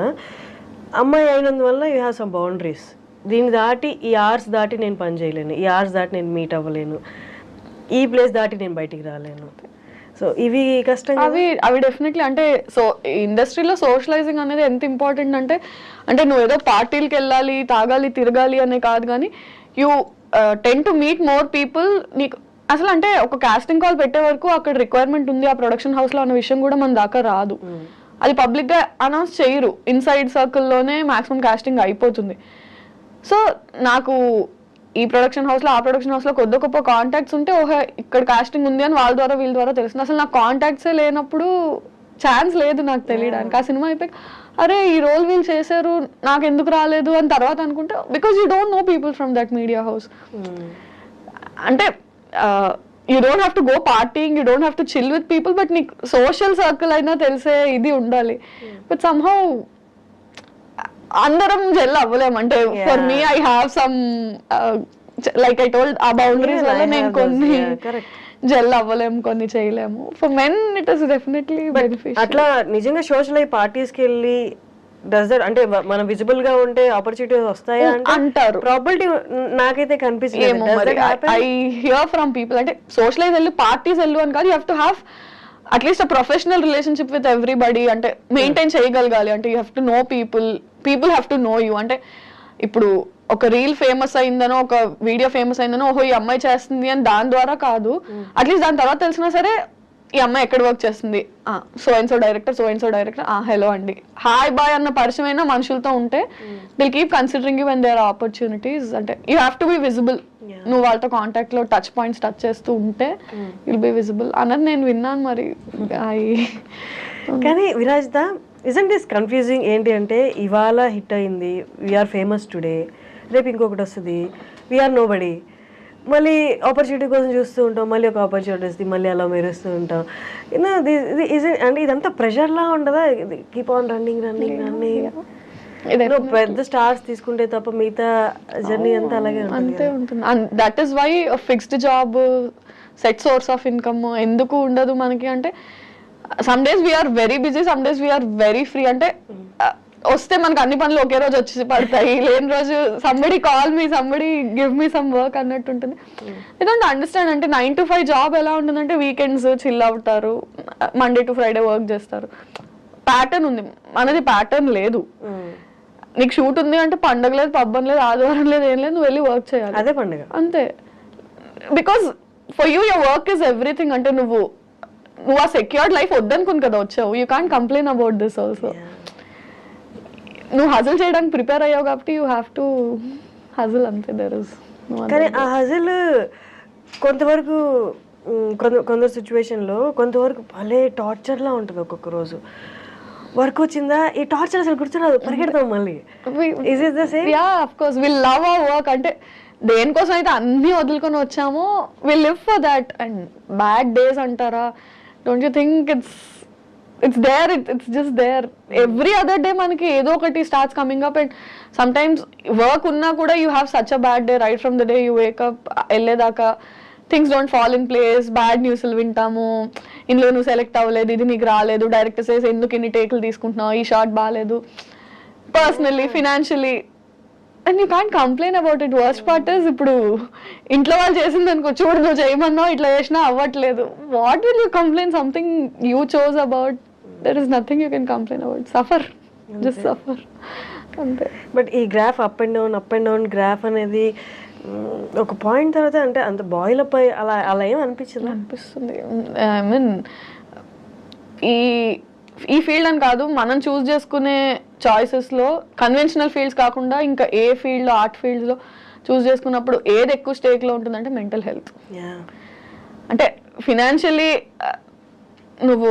అమ్మాయి అయినందువల్ల యూ హ్యావ్ సమ్ బౌండరీస్. దీన్ని దాటి ఈ అవర్స్ దాటి నేను పని చేయలేను, ఈ అవర్స్ దాటి నేను మీట్ అవ్వలేను, ఈ ప్లేస్ దాటి నేను బయటికి రాలేను. సో ఇవి కష్టం. అవి డెఫినెట్లీ అంటే సో ఇండస్ట్రీలో సోషలైజింగ్ అనేది ఎంత ఇంపార్టెంట్ అంటే నువ్వు ఏదో పార్టీలకి వెళ్ళాలి, తాగాలి, తిరగాలి అనే కాదు, కానీ you ten to meet more people. నీకు అసలు అంటే ఒక కాస్టింగ్ కాల్ పెట్టే వరకు అక్కడ రిక్వైర్మెంట్ ఉంది ఆ ప్రొడక్షన్ హౌస్లో అన్న విషయం కూడా మన దాకా రాదు. అది పబ్లిక్గా అనౌన్స్ చేయరు, ఇన్సైడ్ సర్కిల్లోనే మాక్సిమం కాస్టింగ్ అయిపోతుంది. సో నాకు ఈ ప్రొడక్షన్ హౌస్లో ఆ ప్రొడక్షన్ హౌస్లో కొద్ది గొప్ప కాంటాక్ట్స్ ఉంటే ఓహో ఇక్కడ కాస్టింగ్ ఉంది అని వాళ్ళ ద్వారా వీళ్ళ ద్వారా తెలుస్తుంది. అసలు నాకు కాంటాక్ట్సే లేనప్పుడు ఛాన్స్ లేదు నాకు తెలియడానికి. ఆ సినిమా అయిపోయి అరే ఈ రోల్ వీళ్ళు చేశారు నాకు ఎందుకు రాలేదు అని తర్వాత అనుకుంటే because you don't know people from that media house. అంటే you don't have to go partying, you don't have to chill with people, but నీకు సోషల్ సర్కిల్ అయినా తెలిసే ఇది ఉండాలి. బట్ సమ్హౌ అందరం జెల్ అవ్వలేము. అంటే for me I have some like I told ఆ బౌండరీస్ వల్ల నేను కొన్ని జెల్ అవ్వలేము, కొన్ని చేయలేము. For men it is definitely beneficial. అట్లా నిజంగా సోషల్ అయ్యి పార్టీస్కి వెళ్ళి డస్ దట్ అంటే మనం విజిబుల్ గా ఉంటే ఆపర్చునిటీస్ వస్తాయా అంటారు. ప్రాబిలిటీ నాకైతే కనిపిస్తుంది. ఐ హియర్ ఫ్రమ్ పీపుల్ అంటే సోషలైజ్ వెళ్ళు, పార్టీస్ వెళ్ళు అని కాదు, you have to have at least a professional relationship with everybody. అంటే మెయింటైన్ చేయగలగాలి. అంటే you have to know people have to know you. అంటే ఇప్పుడు ఒక రీల్ ఫేమస్ అయిందనో ఒక వీడియో ఫేమస్ అయిందనో ఓహో ఈ అమ్మాయి చేస్తుంది అని దాని ద్వారా కాదు, అట్లీస్ట్ దాని తర్వాత తెలిసినా సరే ఈ అమ్మాయి ఎక్కడ వర్క్ చేస్తుంది, so and so director hello అండి హాయ్ బాయ్ అన్న పరిచయం అయినా మనుషులతో ఉంటే will keep considering you when there are opportunities. అంటే you have to be visible. నువ్వు వాళ్ళతో కాంటాక్ట్ లో టచ్ పాయింట్స్ టచ్ చేస్తూ ఉంటే విల్ బి విజిబుల్ అన్నది నేను విన్నాను. మరి కానీ విరాజిత ఇజంట్ దిస్ కన్ఫ్యూజింగ్ ఏంటి అంటే ఇవాళ హిట్ అయింది, వీఆర్ ఫేమస్ టుడే, రేపు ఇంకొకటి వస్తుంది, వీఆర్ నో బడీ, మళ్ళీ ఆపర్చునిటీ కోసం చూస్తూ ఉంటాం, మళ్ళీ ఒక ఆపర్చునిటీ వస్తుంది, మళ్ళీ అలా మెరుస్తూ ఉంటాం. అంటే ఇదంతా ప్రెషర్లా ఉండదా? Keep on running. పెద్ద స్టార్స్ తీసుకుంటే తప్ప మిగతా జర్నీ అంతా అలాగే ఉంటుంది. That is why fixed job, set source of income ఎందుకు ఉండదు మనకి అంటే some days we're very busy, some days we're very free. అంటే వస్తే మనకు అన్ని పనులు ఒకే రోజు వచ్చి పడతాయి, లేని రోజు somebody call me, somebody give me some work అన్నట్టు ఉంటుంది. I don't understand. అంటే 9 to 5 జాబ్ ఎలా ఉంటుందంటే వీకెండ్స్ చిల్ అవుతారు, మండే టు ఫ్రైడే వర్క్ చేస్తారు, ప్యాటర్న్ ఉంది. మనది ప్యాటర్న్ లేదు. నీకు షూట్ ఉంది అంటే పండగ లేదు, పబ్బం లేదు, ఆదివారం లేదు, ఏం లేదు, నువ్వు వెళ్ళి వర్క్ చేయాలి, అదే పండుగ అంతే. Because for you your work is everything. అంటే నువ్వు ఆ సెక్యూర్డ్ లైఫ్ వద్దనుకుని కదా వచ్చావు. You can't complain about this also. నువ్వు హజిల్ చేయడానికి ప్రిపేర్ అయ్యావు కాబట్టి యూ హ్యావ్ టు హజిల్ అంతే. దర్ ఇస్ కానీ ఆ హజిల్ కొంతవరకు కొందరు సిచ్యువేషన్లో కొంతవరకు భలే టార్చర్లా ఉంటుంది. ఒక్కొక్క రోజు వర్క్ వచ్చిందా ఈ టార్చర్ అసలు గుర్తురాదు, పరిగెడతాం మళ్ళీ. Is it the same? Yeah of course we love our work. అంటే దేనికోసం అయితే అన్ని వదులుకొని వచ్చామో we live for that. And bad days అంటారా, don't you think it's there, it's just there. Every other day manaki edo okati starts coming up, and sometimes work unna kuda you have such a bad day right from the day you wake up elledaka things don't fall in place, bad news lu vintamu, inlo nu select avaledu, idi neeku raaledu, director says enduku inni take lu తీసుకుంటున్నావు, ఈ shot బాలేదు, personally financially, and you can't complain about it. Worst part is ఇప్పుడు ఇంట్లో వాళ్ళు చేసింది అనుకో, చూడు నువ్వు చేయమన్నావు ఇట్లా చేసినా అవ్వట్లేదు, what will you complain? Something you chose about, there is nothing you can complain about. Suffer, just suffer అంతే. బట్ ఈ graph up and down graph అనేది ఒక పాయింట్ తర్వాత అంటే అంత బాయిల్ అప్ అలా ఏం అనిపిస్తుంది. ఐ మీన్ ఈ ఫీల్డ్ అని కాదు, మనం చూస్ చేసుకునే చాయిసెస్లో కన్వెన్షనల్ ఫీల్డ్స్ కాకుండా ఇంకా ఏ ఫీల్డ్లో, ఆర్ట్ ఫీల్డ్స్లో చూస్ చేసుకున్నప్పుడు ఏది ఎక్కువ స్టేక్లో ఉంటుందంటే మెంటల్ హెల్త్. అంటే ఫినాన్షియలీ నువ్వు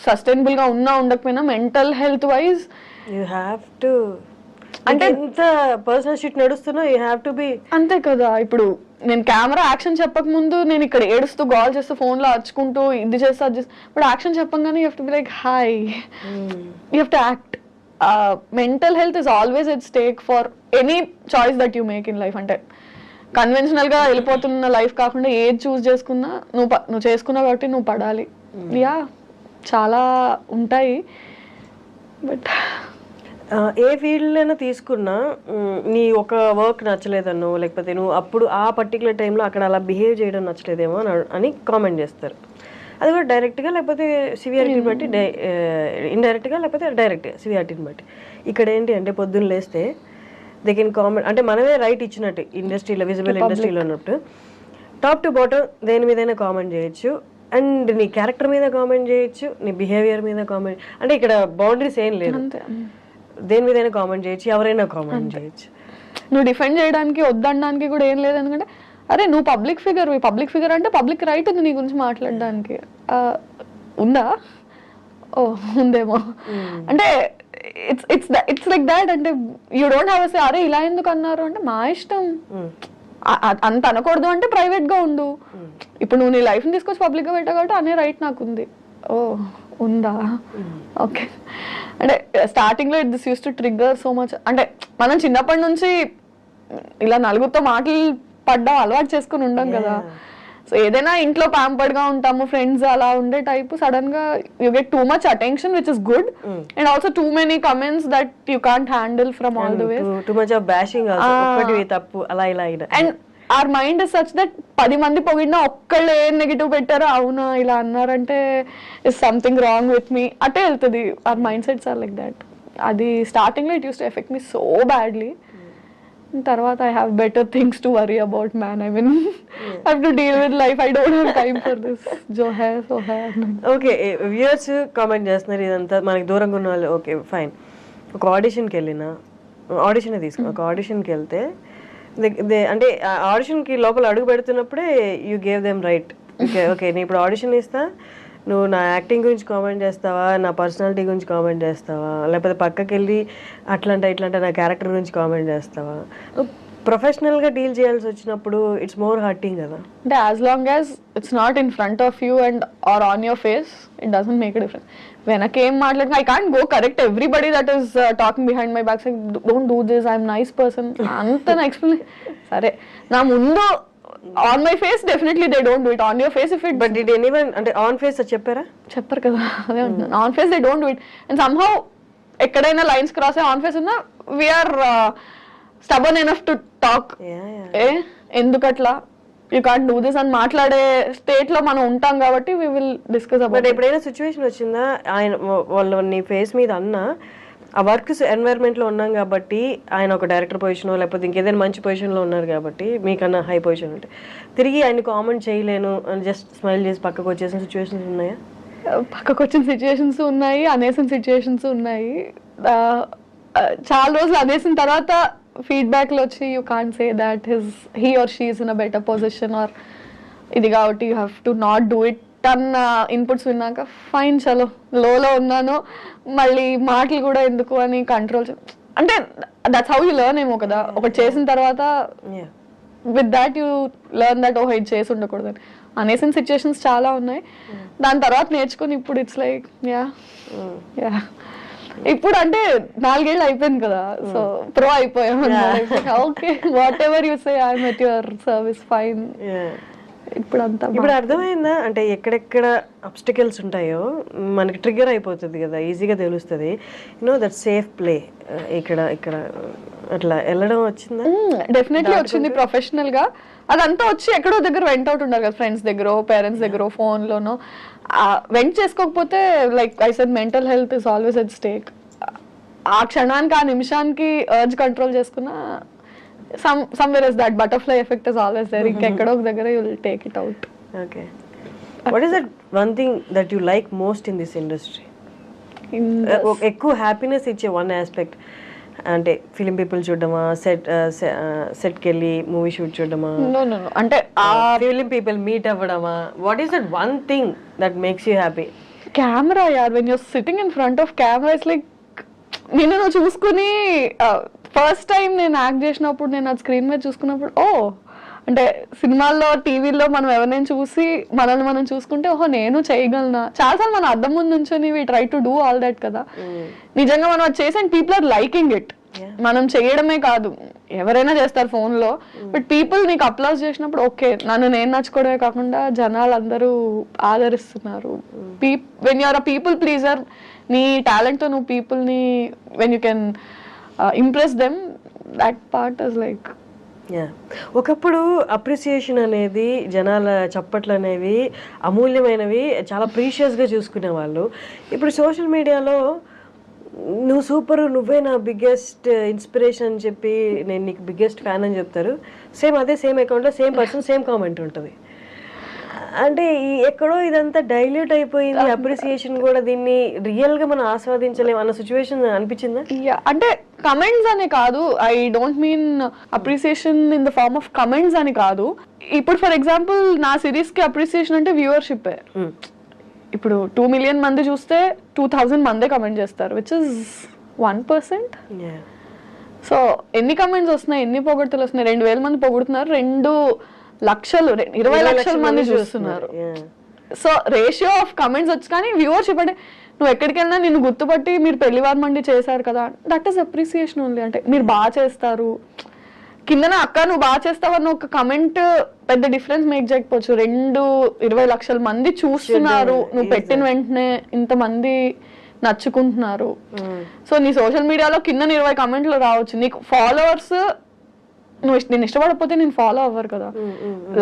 సస్టైనబుల్గా ఉన్నా ఉండకపోయినా mental health wise you have to అంటే ఎంత పర్సనల్ షిట్ నడుస్తున్నా యూ హ్యావ్ టు బి. అంతే కదా, ఇప్పుడు నేను కెమెరా యాక్షన్ చెప్పక ముందు నేను ఇక్కడ ఏడుస్తూ కాల్ చేస్తూ ఫోన్ లో అరుచుకుంటూ ఇది చేస్తా అది చేస్తా, ఇప్పుడు యాక్షన్ చెప్పంగానే you have to be like hi, you have to act. Mental health is always at stake for any choice that you make in life. అంటే కన్వెన్షనల్ గా వెళ్ళిపోతున్న లైఫ్ కాకుండా ఏది చూస్ చేసుకున్నా నువ్వు చేసుకున్నావు కాబట్టి నువ్వు పడాలి. యా చాలా ఉంటాయి. బట్ ఏ ఫీల్డ్లైనా తీసుకున్నా నీ ఒక వర్క్ నచ్చలేదనో లేకపోతే నువ్వు అప్పుడు ఆ పర్టికులర్ టైంలో అక్కడ అలా బిహేవ్ చేయడం నచ్చలేదేమో అని కామెంట్ చేస్తారు. అది కూడా డైరెక్ట్గా లేకపోతే సివియారిటీని బట్టి, ఇండైరెక్ట్గా లేకపోతే డైరెక్ట్గా సివియారిటీని బట్టి. ఇక్కడ ఏంటి అంటే పొద్దున్న లేస్తే దే కెన్ కామెంట్, అంటే మనమే రైట్ ఇచ్చినట్టు ఇండస్ట్రీలో, విజిబుల్ ఇండస్ట్రీలో ఉన్నప్పుడు టాప్ టు బాటమ్ దేని మీదైనా కామెంట్ చేయొచ్చు. అండ్ నీ క్యారెక్టర్ మీద కామెంట్ చేయొచ్చు, నీ బిహేవియర్ మీద కామెంట్, అంటే ఇక్కడ బౌండరీస్ ఏం లేదు. దేని మీదైనా కామెంట్ చేయొచ్చు, ఎవరైనా కామెంట్ చేయొచ్చు. నువ్వు డిఫెండ్ చేయడానికి వద్దనడానికి కూడా ఏం లేదు. ఎందుకంటే అరే నువ్వు పబ్లిక్ ఫిగర్ అంటే పబ్లిక్ రైట్ ఉంది నీ గురించి మాట్లాడడానికి. ఉందా? ఓ ఉందేమో. అంటే ఇట్స్ లైక్ దాట్. అంటే యూ డోంట్ హ్యావ్ సే అరే ఇలా ఎందుకు అన్నారు అంటే మా ఇష్టం. అంత అనకూడదు అంటే ప్రైవేట్ గా ఉండు. ఇప్పుడు నువ్వు నీ లైఫ్ ని తీసుకొచ్చి పబ్లిక్ గా పెట్టా కాబట్టి అనే రైట్ నాకు ఉంది. ఓ ఉందా? ఓకే. అంటే స్టార్టింగ్ లో this use to trigger so much. అంటే మనం చిన్నప్పటి నుంచి ఇలా నలుగురితో మాటలు పడ్డా అలవాటు చేసుకుని ఉండం కదా. సో ఏదైనా ఇంట్లో ప్యాంపర్డ్ గా ఉంటాము, ఫ్రెండ్స్ అలా ఉండే టైప్, సడన్ గా you get two much attention which is good, and also too many comments that you can't handle from all the ways. Too much of bashing ఒకటి తప్పు అలా ఇలా. And our mind is such that 10 మంది పొగిడినా ఒక్కళ్ళు ఏం negative పెట్టారో అవునా ఇలా అన్నారంటే is something wrong with me అటే వెళ్తుంది. our mindsets are like that. అది స్టార్టింగ్ లో it use to effect me so badly. తర్వాత I have better things to worry about, man. I mean I have to deal with life. I don't have time for this. jo hai so hai. Okay, viewers comment చేస్తున్నారు ఇదంతా మనకి దూరంగా ఉన్న వాళ్ళు. Okay fine, ఒక ఆడిషన్కి వెళ్ళినా, audition తీసుకున్నా, ఒక ఆడిషన్కి వెళ్తే అంటే ఆడిషన్కి లోపల అడుగు పెడుతున్నప్పుడే you gave them right. Okay నేను ఇప్పుడు ఆడిషన్ ఇస్తా, నువ్వు నా యాక్టింగ్ గురించి కామెంట్ చేస్తావా, నా పర్సనాలిటీ గురించి కామెంట్ చేస్తావా, లేకపోతే పక్కకి వెళ్ళి అట్లంటే ఇట్లంటే నా క్యారెక్టర్ గురించి కామెంట్ చేస్తావా. ప్రొఫెషనల్గా డీల్ చేయాల్సి వచ్చినప్పుడు ఇట్స్ మోర్ హర్టింగ్ కదా. అంటే as long as it's not in front of you and are on your face it doesn't make a difference. వెనకేం మాట్లాడినా I can't go correct everybody that is talking behind my back side don't do this, I'm nice person అంత నా explain. సరే నా ముందు on my face definitely they don't do it. On your face if it but did anyone అంటే on face చెప్పారా? చెప్పరు కదా, అదే ఉంటున్నాను. On face they don't do it and somehow ఎక్కడైనా లైన్స్ క్రాస్ అయ్యి ఆన్ ఫేస్ ఉన్నా we're stubborn enough to talk. ఎందుకట్లా యూ కాంట్ డూ దిస్ అని మాట్లాడే స్టేట్ లో మనం ఉంటాం కాబట్టి we will discuss about it. ఎప్పుడైనా సిచ్యువేషన్ వచ్చిందా ఆయన వాళ్ళు నీ ఫేస్ మీద అన్నా ఆ వర్క్ ఎన్వైరన్మెంట్ లో ఉన్నాం కాబట్టి, ఆయన ఒక డైరెక్టర్ పొజిషన్ లేకపోతే ఇంకేదైనా మంచి పొజిషన్ లో ఉన్నారు కాబట్టి మీకన్నా హై పొజిషన్ ఉంటే తిరిగి ఆయన కామెంట్ చేయలేను అని జస్ట్ స్మైల్ చేసి పక్కకు వచ్చేసిన సిచ్యువేషన్స్ ఉన్నాయా? పక్కకు వచ్చిన సిచ్యువేషన్స్ ఉన్నాయి, అనేసిన సిచ్యువేషన్స్ ఉన్నాయి. చాలా రోజులు అనేసిన తర్వాత ఫీడ్బ్యాక్ లో వచ్చి you can't say that he or she is in a better position or ఇది కాబట్టి you have to not do it అన్న ఇన్పుట్స్ విన్నాక ఫైన్ చలో లోలో ఉన్నాను మళ్ళీ మాటలు కూడా ఎందుకు అని కంట్రోల్. అంటే దట్స్ హౌ యూ లెర్న్ ఏమో కదా, ఒకటి చేసిన తర్వాత with that you learn that ఓహో ఇది చేసి ఉండకూడదని. అనేసిన సిచ్యువేషన్స్ చాలా ఉన్నాయి, దాని తర్వాత నేర్చుకుని ఇప్పుడు ఇట్స్ లైక్ యా. ఇప్పుడు అంటే 4 ఏళ్ళు అయిపోయింది కదా, సో ప్రో అయిపోయాం. Okay what ever you say I'm at your service fine. ఇప్పుడు అర్థమైందా అంటే ఎక్కడెక్కడ అబ్స్టికల్స్ ఉంటాయో మనకి ట్రిగ్గర్ అయిపోతుంది కదా, ఈజీగా తెలుస్తుంది. యూనో దట్ సేఫ్ ప్లే ఇక్కడ అట్లా వెళ్ళడం వచ్చిందా? డెఫినెట్లీ వచ్చింది. ప్రొఫెషనల్ గా అదంతా వచ్చి ఎక్కడో దగ్గర వెంట్ అవుట్ ఉండాలి కదా, ఫ్రెండ్స్ దగ్గర, పేరెంట్స్ దగ్గర, ఫోన్ లోనో. వెంట్ చేసుకోకపోతే like I said mental health is always at stake. ఆ క్షణానికి ఆ నిమిషానికి అర్జ్ కంట్రోల్ చేసుకున్నా somewhere is that butterfly effect is always there. ఇంకెక్కడో ఒక దగ్గర you will take it out. Okay. What is that one thing that you like most in this industry? ఎక్కువ happiness ఇచ్చే one aspect అంటే film people చూడడమా, సెట్కి వెళ్ళి movie shoot చూడడమా, అంటే ఫిలిం పీపుల్ మీట్ అవ్వడమా? What is that one thing that makes you happy? Camera యార్, when you're sitting in front of camera it's like నిన్ను నువ్వు చూసుకుని ఫస్ట్ టైం నేను యాక్ట్ చేసినప్పుడు నేను అది స్క్రీన్ మీద చూసుకున్నప్పుడు అంటే సినిమాల్లో టీవీలో మనం ఎవరినైనా చూసి మనల్ని మనం చూసుకుంటే నేను చేయగలనా. చాలాసార్లు మనం అద్దం ముందు నుంచొని we try to do all that కదా. నిజంగా మనం అది చేసి and people are liking it. మనం చేయడమే కాదు, ఎవరైనా చేస్తారు ఫోన్లో, బట్ పీపుల్ నీకు అప్లాజ్ చేసినప్పుడు ఓకే నన్ను నేను నచ్చుకోవడమే కాకుండా జనాలు అందరూ ఆదరిస్తున్నారు. When you are a people pleaser, నీ టాలెంట్తో నువ్వు పీపుల్ని when you can impress them, that part is like. ఒకప్పుడు అప్రిసియేషన్ అనేది, జనాల చప్పట్లు అనేవి అమూల్యమైనవి, చాలా ప్రీషియస్గా చూసుకునే వాళ్ళు. ఇప్పుడు సోషల్ మీడియాలో నువ్వు సూపర్, నువ్వే నా బిగ్గెస్ట్ ఇన్స్పిరేషన్ అని చెప్పి నేను నీకు బిగ్గెస్ట్ ఫ్యాన్ అని చెప్తారు. సేమ్ అదే సేమ్ అకౌంట్లో సేమ్ పర్సన్ సేమ్ కామెంట్ ఉంటుంది. అంటే ఎక్కడో ఇదంతా డైల్యూట్ అయిపోయింది. అప్రిసియేషన్ కూడా దీన్ని రియల్గా మనం ఆస్వాదించలేము అన్న సిచ్యువేషన్ అనిపించిందా? అంటే కమెంట్స్ అని కాదు, I don't mean appreciation in the form of comments అని కాదు. ఇప్పుడు ఫర్ ఎగ్జాంపుల్ నా సిరీస్కి అప్రిసియేషన్ అంటే వ్యూవర్షిప్. ఇప్పుడు 2 million మంది చూస్తే 2000 మందే కమెంట్ చేస్తారు, విచ్ ఇస్ 1%. సో ఎన్ని కమెంట్స్ వస్తున్నాయి, ఎన్ని పొగడ్తలు వస్తున్నాయి? 2000 మంది పొగుడుతున్నారు, 2 లక్షలు 20 లక్షల మంది చూస్తున్నారు. సో రేషియో ఆఫ్ కమెంట్స్ వచ్చి, కానీ వ్యూవర్షిప్ అంటే నువ్వు ఎక్కడికి వెళ్ళినా నిన్ను గుర్తుపట్టి మీరు పెళ్లివారు మండి చేశారు కదా, దట్ ఈస్ అప్రిసియేషన్ ఓన్లీ. అంటే మీరు బాగా చేస్తారు, కిందన అక్క నువ్వు బాగా చేస్తావు అన్న ఒక కమెంట్ పెద్ద డిఫరెన్స్ మేక్ చేయకపోవచ్చు. 20 లక్షల మంది చూస్తున్నారు, నువ్వు పెట్టిన వెంటనే ఇంతమంది నచ్చుకుంటున్నారు. సో నీ సోషల్ మీడియాలో కింద 20 కమెంట్లు రావచ్చు, నీకు ఫాలోవర్స్ నేను ఇష్టపడకపోతే నేను ఫాలో అవ్వరు కదా.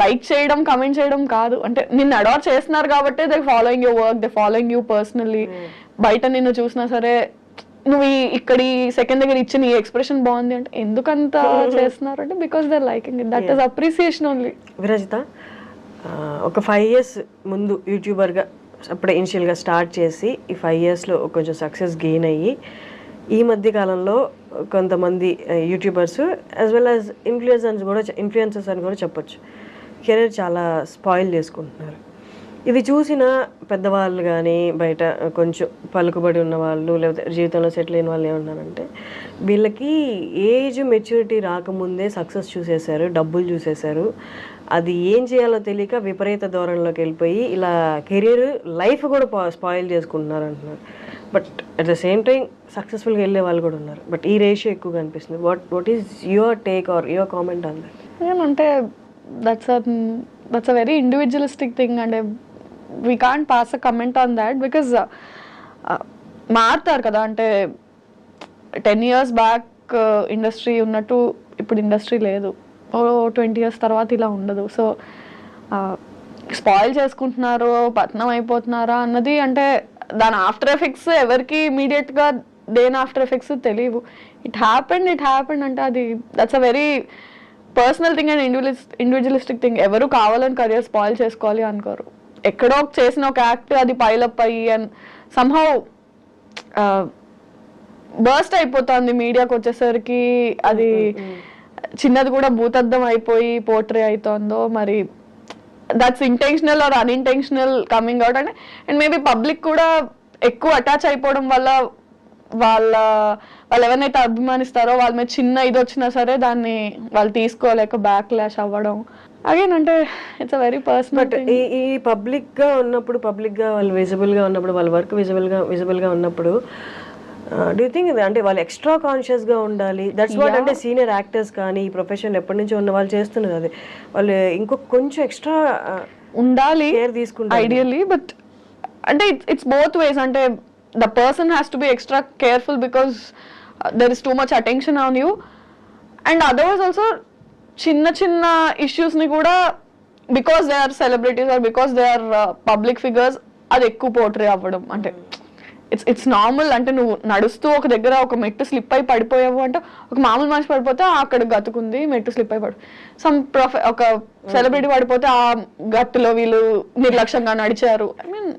లైక్ చేయడం, కమెంట్ చేయడం కాదు, అంటే నిన్ను అడార్ చేస్తున్నారు కాబట్టి they following your work, they following you personally. బయట నిన్ను చూసినా సరే నువ్వు ఇక్కడ సెకండ్ దగ్గర ఇచ్చిన ఈ ఎక్స్ప్రెషన్ బాగుంది అంటే ఎందుకంత చేస్తున్నారు అంటే because they liking it, that is appreciation only. Virajitha, ఒక 5 years ముందు యూట్యూబర్గా అప్పుడే ఇనిషియల్గా స్టార్ట్ చేసి ఈ 5 yearsలో కొంచెం సక్సెస్ గెయిన్ అయ్యి ఈ మధ్య కాలంలో కొంతమంది YouTubers as well as influencers అని కూడా చెప్పొచ్చు, కెరీర్ చాలా స్పాయిల్ చేసుకుంటున్నారు. ఇది చూసిన పెద్దవాళ్ళు కానీ బయట కొంచెం పలుకుబడి ఉన్న వాళ్ళు లేకపోతే జీవితంలో సెటిల్ అయిన వాళ్ళు ఏమన్నారంటే, వీళ్ళకి ఏజ్ మెచ్యూరిటీ రాకముందే సక్సెస్ చూసేశారు, డబ్బులు చూసేశారు, అది ఏం చేయాలో తెలియక విపరీత ధోరణిలోకి వెళ్ళిపోయి ఇలా కెరీర్ లైఫ్ కూడా స్పాయిల్ చేసుకుంటున్నారు అంటున్నారు. But at the same time సక్సెస్ఫుల్గా వెళ్ళే వాళ్ళు కూడా ఉన్నారు. బట్ ఈ రేషియో ఎక్కువగా అనిపిస్తుంది. What is your take or your comment on that? ఏమంటే that's a very individualistic thing. అంటే we can't pass a comment on that because మారుతారు కదా. అంటే 10 years బ్యాక్ ఇండస్ట్రీ ఉన్నట్టు ఇప్పుడు ఇండస్ట్రీ లేదు, 20 years తర్వాత ఇలా ఉండదు. సో స్పాయిల్ చేసుకుంటున్నారు, పతనం అయిపోతున్నారా అన్నది అంటే దాని ఆఫ్టర్ ఎఫెక్ట్స్ ఎవరికి ఇమీడియట్గా దేని ఆఫ్టర్ ఎఫెక్ట్స్ తెలియవు. ఇట్ హ్యాపెండ్ అంటే అది that's a very personal thing and individualistic thing. ఎవరు కావాలని కెరియర్ స్పాయిల్ చేసుకోవాలి అనుకోరు. ఎక్కడో చేసిన ఒక యాక్ట్ అది పైలప్ అయ్యి అండ్ సమ్హౌ బర్స్ట్ అయిపోతుంది మీడియాకి వచ్చేసరికి. అది చిన్నది కూడా భూతద్దం అయిపోయి పోర్ట్రే అవుతుందో మరి that's intentional or unintentional coming out. And maybe public కూడా ఎక్కువ అటాచ్ అయిపోవడం వల్ల వాళ్ళు ఎవరినైతే అభిమానిస్తారో వాళ్ళ మీద చిన్న ఇది వచ్చినా సరే దాన్ని వాళ్ళు తీసుకోలేక బ్యాక్ లాష్ అవ్వడం. అగైన్ అంటే it's a very personal. But ఈ పబ్లిక్గా ఉన్నప్పుడు, పబ్లిక్గా వాళ్ళు విజిబుల్గా ఉన్నప్పుడు, వాళ్ళ వర్క్ విజిబుల్గా ఉన్నప్పుడు డూ యూ థింక్ అంటే వాళ్ళు ఎక్స్ట్రా కాన్షియస్గా ఉండాలి? దట్స్ వాట్ అంటే సీనియర్ యాక్టర్స్ కానీ ఈ ప్రొఫెషన్ ఎప్పటి నుంచో ఉన్న వాళ్ళు చేస్తున్నారు. అది వాళ్ళు ఇంకొక కొంచెం ఎక్స్ట్రా ఉండాలి కేర్ తీసుకుంటారు ఐడియల్లీ. బట్ అంటే ఇట్స్ బోత్ వేస్. అంటే the person has to be extra careful because there is too much attention on you. And otherwise also చిన్న చిన్న ఇష్యూస్ని కూడా because they are celebrities or because they are public figures అది ఎక్కువ portray అవ్వడం. అంటే it's normal. అంటే నువ్వు నడుస్తూ ఒక దగ్గర ఒక మెట్టు స్లిప్ అయి పడిపోయావు అంటే ఒక మామూలు మనిషి పడిపోతే అక్కడ గతుకుంది మెట్టు స్లిప్ అయి ఒక సెలబ్రిటీ పడిపోతే ఆ గట్టులో వీళ్ళు నిర్లక్ష్యంగా నడిచారు. I mean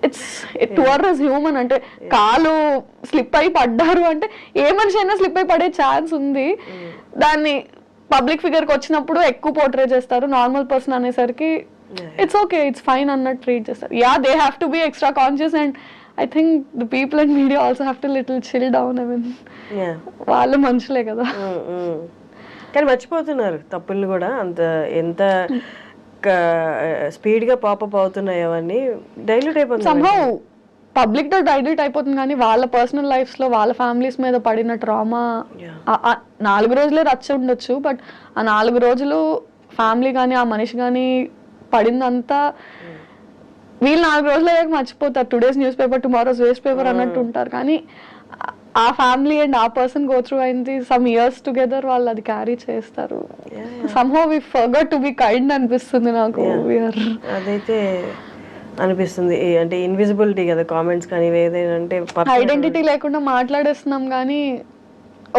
it's human. అంటే కాలు స్లిప్ అయి పడ్డారు అంటే ఏ మనిషి అయినా స్లిప్ అయి పడే ఛాన్స్ ఉంది. దాన్ని పబ్లిక్ ఫిగర్కి వచ్చినప్పుడు ఎక్కువ పోర్ట్రే చేస్తారు. నార్మల్ పర్సన్ అనేసరికి ఇట్స్ ఓకే, ఇట్స్ ఫైన్ అన్నట్టు ట్రీట్ చేస్తారు. Yeah, they have to be extra conscious. And I think the people and media also have to little chill down. I mean వాళ్ళు మనుషులే కదా. కానీ మర్చిపోతున్నారు తప్పుల్ని కూడా. అంత ఎంత స్పీడ్గా పాపప్ అవుతున్నాయి అవన్నీ డైల్యూట్ అయిపోతుంది. సమ్హౌ పబ్లిక్ తో డైల్యూట్ అయిపోతుంది, కానీ వాళ్ళ పర్సనల్ లైఫ్స్ లో వాళ్ళ ఫ్యామిలీస్ మీద పడిన ట్రామా 4 రోజులే రచ్చ ఉండొచ్చు, బట్ ఆ 4 రోజులు ఫ్యామిలీ కానీ ఆ మనిషి కానీ పడిందంతా వీళ్ళు 4 రోజులు అయ్యాక మర్చిపోతారు. Today's newspaper tomorrow's waste paper అన్నట్టు ఉంటారు, కానీ ఆ ఫ్యామిలీ అండ్ ఆ పర్సన్ గో త్రూ అయింది సమ్ ఇయర్స్ టుగెదర్, వాళ్ళు అది క్యారీ చేస్తారు. Somehow we forgot to be kind అనిపిస్తుంది నాకు. అదైతే అనిపిస్తుంది. అంటే ఇన్విజిబిలిటీ కదా కామెంట్స్ కానీ ఏదైనా, అంటే ఐడెంటిటీ లేకుండా మాట్లాడేస్తున్నాం కానీ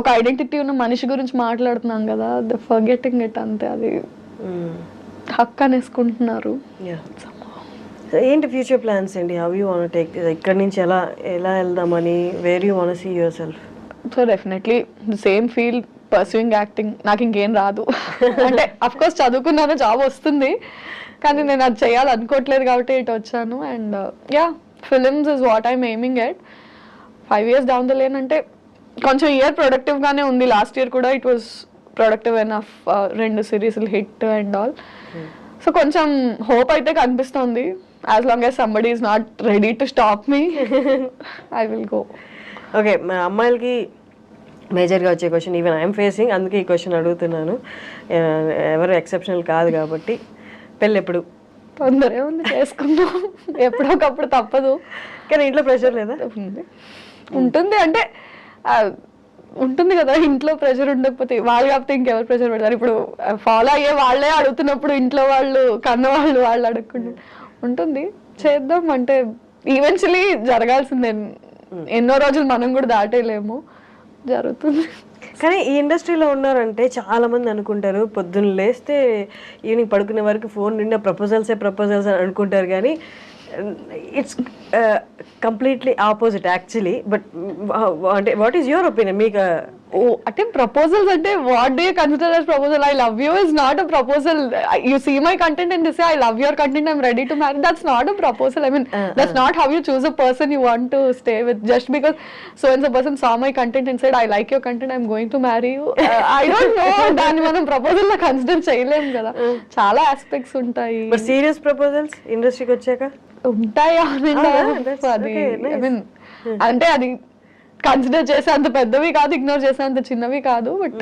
ఒక ఐడెంటిటీ ఉన్న మనిషి గురించి మాట్లాడుతున్నాం కదా, ద ఫర్గెటింగ్ ఇట్ అంతే. అది హక్ అనేసుకుంటున్నారు. ఏంటి ఫ్యూచర్ ప్లాన్స్ ఏంటి? హౌ యూ వాంట్ టేక్ ఇక్కడి నుంచి ఎలా వెళ్దామని, where you want see yourself? So definitely same field, pursuing acting. నాకు ఇంకేం రాదు అంటే అఫ్ కోర్స్ చదువుకున్నాను, జాబ్ వస్తుంది, కానీ నేను అది చేయాలనుకోవట్లేదు కాబట్టి ఇటు వచ్చాను. And films is what I'm aiming at. 5 years down the lane అంటే కొంచెం ఇయర్ ప్రొడక్టివ్గానే ఉంది. లాస్ట్ ఇయర్ కూడా ఇట్ వాస్ ప్రొడక్టివ్ ఎనఫ్, 2 సిరీస్లు హిట్ అండ్ ఆల్. సో కొంచెం హోప్ అయితే కనిపిస్తుంది. As long as somebody is not ready to stop me, I will go. Okay, మా అమ్మాయిలకి మేజర్గా వచ్చే క్వశ్చన్, ఈవెన్ ఐఎమ్ ఫేసింగ్, అందుకే ఈ క్వశ్చన్ అడుగుతున్నాను. ఎవరు ఎక్సెప్షనల్ కాదు కాబట్టి. పెళ్ళి ఎప్పుడు? తొందరే ఉంది, చేసుకుందాం ఎప్పుడొకప్పుడు, తప్పదు. కానీ ఇంట్లో ప్రెషర్ లేదా? ఉంటుంది అంటే ఉంటుంది కదా, ఇంట్లో ప్రెషర్ ఉండకపోతే వాళ్ళు కాకపోతే ఇంకెవరు ప్రెషర్ పెడతారు? ఇప్పుడు ఫాలో అయ్యే వాళ్ళే అడుగుతున్నప్పుడు ఇంట్లో వాళ్ళు కన్నవాళ్ళు వాళ్ళు అడగకుండా ఉంటుంది. చేద్దాం అంటే ఈవెన్చువలీ జరగాల్సిందే. ఎన్నో రోజులు మనం కూడా దాటేయలేము, జరుగుతుంది. కానీ ఈ ఇండస్ట్రీలో ఉన్నారంటే చాలా మంది అనుకుంటారు పొద్దున్న లేస్తే ఈవినింగ్ పడుకునే వరకు ఫోన్ నిండా ప్రపోజల్స్ అని అనుకుంటారు, కానీ it's completely opposite actually. But అంటే వాట్ ఈస్ యువర్ ఒపీనియన్? మీకు అంటే ప్రపోజల్స్ అంటే what do you consider as proposal? I love you is not a proposal. You see my content and say I love your content, I'm ready to marry. That's not a proposal. I mean that's not how you choose a person you want to stay with. Just because so and so person saw my content and said I like your content, I'm going to marry you. I don't know, దాన్ని మనం proposal లా consider చేయలేము కదా, చాలా aspects ఉంటాయి. But serious proposals ఇండస్ట్రీకి వచ్చాక ఉంటాయి. అది ఐ మీన్ అంటే అది కన్సిడర్ చేసే అంత పెద్దవి కాదు, ఇగ్నోర్ చేసే అంత చిన్నవి కాదు. బట్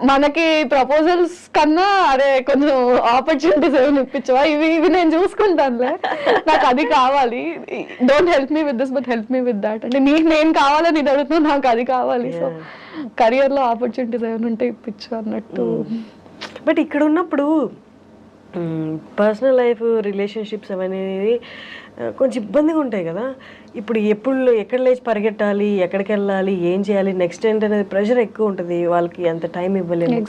మనకి ప్రపోజల్స్ కన్నా అరే కొంచెం ఆపర్చునిటీస్ ఏమైనా ఇప్పించవా, ఇవి నేను చూసుకుంటానులే, నాకు అది కావాలి, don't help me with this but help me with that. అంటే నీకు నేను కావాలని ఇది అడుగుతున్నా, నాకు అది కావాలి. సో కెరియర్లో ఆపర్చునిటీస్ ఏమైనా ఉంటే ఇప్పించు అన్నట్టు. బట్ ఇక్కడ ఉన్నప్పుడు పర్సనల్ లైఫ్, రిలేషన్షిప్స్ అనేది కొంచెం ఇబ్బందిగా ఉంటాయి కదా. ఇప్పుడు ఎక్కడ లేచి పరిగెట్టాలి, ఎక్కడికి వెళ్ళాలి, ఏం చేయాలి, నెక్స్ట్ ఏంటనేది ప్రెషర్ ఎక్కువ ఉంటుంది. వాళ్ళకి అంత టైం ఇవ్వలేము.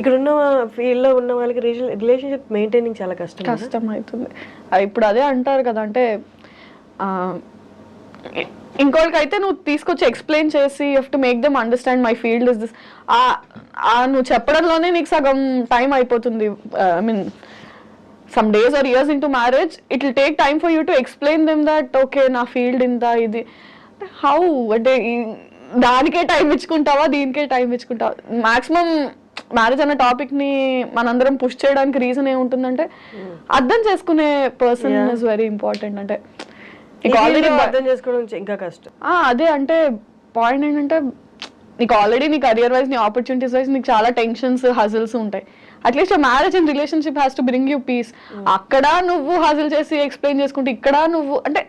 ఇక్కడ ఉన్న ఫీల్డ్లో ఉన్న వాళ్ళకి రిలేషన్షిప్ మెయింటైనింగ్ చాలా కష్టం అవుతుంది. ఇప్పుడు అదే అంటారు కదా, అంటే ఇంకోళ్ళకైతే నువ్వు తీసుకొచ్చి ఎక్స్ప్లెయిన్ చేసి you have to make them understand my field is this. నువ్వు చెప్పడంలోనే నీకు సగం టైం అయిపోతుంది. I mean some days or years into marriage, it will take time for you to explain them that okay na field inta idi how ante danike time ichukuntawa deenike time ichukuntawa. maximum marriage అనే topic ని మనందరం push చేయడానికి reason ఏముంటుందంటే అర్థం చేసుకునే person is very important. అంటే అర్థం చేసుకోవడం ఇంకా కష్టం. అదే అంటే పాయింట్ ఏంటంటే నీకు ఆల్రెడీ నీ కెరియర్ వైజ్, నీ ఆపర్చునిటీస్ వైజ్ నీకు చాలా టెన్షన్స్, హజిల్స్ ఉంటాయి. At least marriage and relationship has to bring you peace. అక్కడ నువ్వు హాజిల్ చేసి ఎక్స్ప్లెయిన్ చేసుకుంటే ఇక్కడ నువ్వు అంటే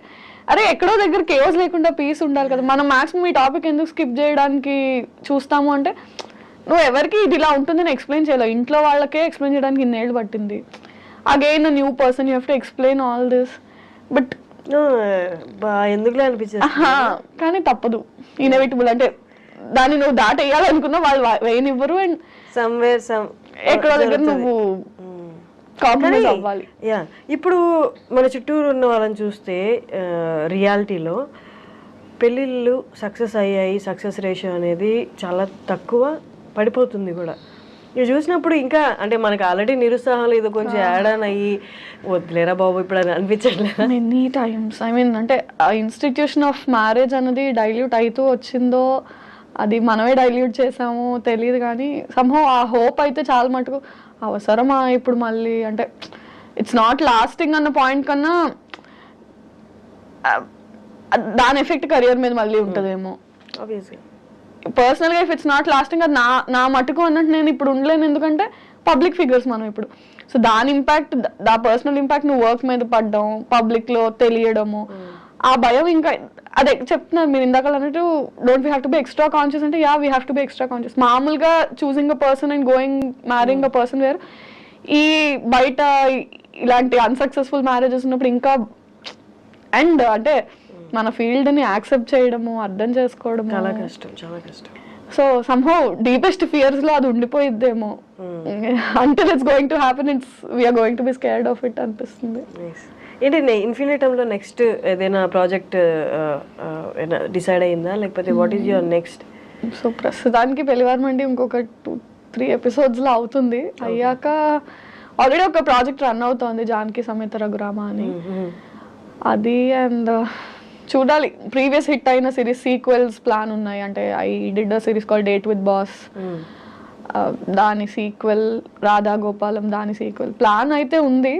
అరే ఎక్కడో దగ్గర కేవస్ లేకుండా పీస్ ఉండాలి కదా. మనం మాక్సిమం ఈ టాపిక్ ఎందుకు స్కిప్ చేయడానికి చూస్తాము అంటే నువ్వు ఎవరికి ఇది ఇలా ఉంటుందని ఎక్స్ప్లెయిన్ చేయలేవు. ఇంట్లో వాళ్ళకే ఎక్స్ప్లెయిన్ చేయడానికి ఇన్నేళ్ళు పట్టింది. Again new person you have to explain all this. But ఎందుకులే అనిపించింది, కానీ తప్పదు, ఇన్ఎవిటబుల్. అంటే దాన్ని నువ్వు దాటేయాలనుకున్నా వాళ్ళు వేయనివ్వరు. అండ్ ఎక్కడో దగ్గర నువ్వు కాంప్రమైజ్ అవ్వాలి. ఇప్పుడు మన చుట్టూరు ఉన్న వాళ్ళని చూస్తే రియాలిటీలో పెళ్ళిళ్ళు సక్సెస్ అయ్యాయి, సక్సెస్ రేషియో అనేది చాలా తక్కువ, పడిపోతుంది కూడా. ఇవి చూసినప్పుడు ఇంకా అంటే మనకి ఆల్రెడీ నిరుత్సాహం లేదు, కొంచెం యాడ్ ఆన్ అయ్యి వద్దులేరా బాబు ఇప్పుడు అని అనిపించట్లేదు. మెనీ టైమ్స్ ఐ మీన్ అంటే ఆ ఇన్స్టిట్యూషన్ ఆఫ్ మ్యారేజ్ అనేది డైల్యూట్ అవుతూ వచ్చిందో అది మనమే డైల్యూట్ చేసాము తెలియదు, కానీ సంహౌ ఆ హోప్ అయితే చాలా మటుకు అవసరమా ఇప్పుడు మళ్ళీ అంటే ఇట్స్ నాట్ లాస్టింగ్ అన్న పాయింట్ కన్నా దాని ఎఫెక్ట్ కెరియర్ మీద మళ్ళీ ఉంటుందేమో. ఆబ్వియస్లీ పర్సనల్గా ఇఫ్ ఇట్స్ నాట్ లాస్టింగ్ అది నా మటుకు అన్నట్టు నేను ఇప్పుడు ఉండలేను, ఎందుకంటే పబ్లిక్ ఫిగర్స్ మనం ఇప్పుడు. సో దాని ఇంపాక్ట్, దా పర్సనల్ ఇంపాక్ట్ నువ్వు వర్క్ మీద పడ్డం, పబ్లిక్లో తెలియడము, ఆ భయం ఇంకా అదే చెప్తున్నారు మీరు ఇందాక అన్నట్టు don't we have to be extra conscious అంటే yeah we have to be extra conscious. మామూలుగా choosing a person and going marrying a person where, ఈ బయట ఇలాంటి అన్సక్సెస్ఫుల్ మ్యారేజెస్ ఉన్నప్పుడు ఇంకా అండ్ అంటే మన ఫీల్డ్ని యాక్సెప్ట్ చేయడము, అర్థం చేసుకోవడము చాలా కష్టం, చాలా కష్టం. సో సమ్హౌ డీపెస్ట్ ఫియర్స్ లో అది ఉండిపోయిద్దేమో. Until it's going to happen it's we are going to be scared of it అనిపిస్తుంది. ఏంటి ఇన్ఫినిటంలో నెక్స్ట్ ఏదైనా ప్రాజెక్ట్ డిసైడ్ అయిందా, లేకపోతే what is your next? So ప్రస్తుతానికి పెళ్లివారమండి ఇంకొక 2-3 ఎపిసోడ్స్ లో అవుతుంది. అయ్యాక ఆల్రెడీ ఒక ప్రాజెక్ట్ రన్ అవుతోంది, జానకి సమేత రఘురామ అని. అది అండ్ చూడాలి, ప్రీవియస్ హిట్ అయిన సిరీస్ సీక్వెల్స్ ప్లాన్ ఉన్నాయి. అంటే I did a series call date with boss, దాని సీక్వెల్ రాధా గోపాలం, దాని సీక్వెల్ ప్లాన్ అయితే ఉంది.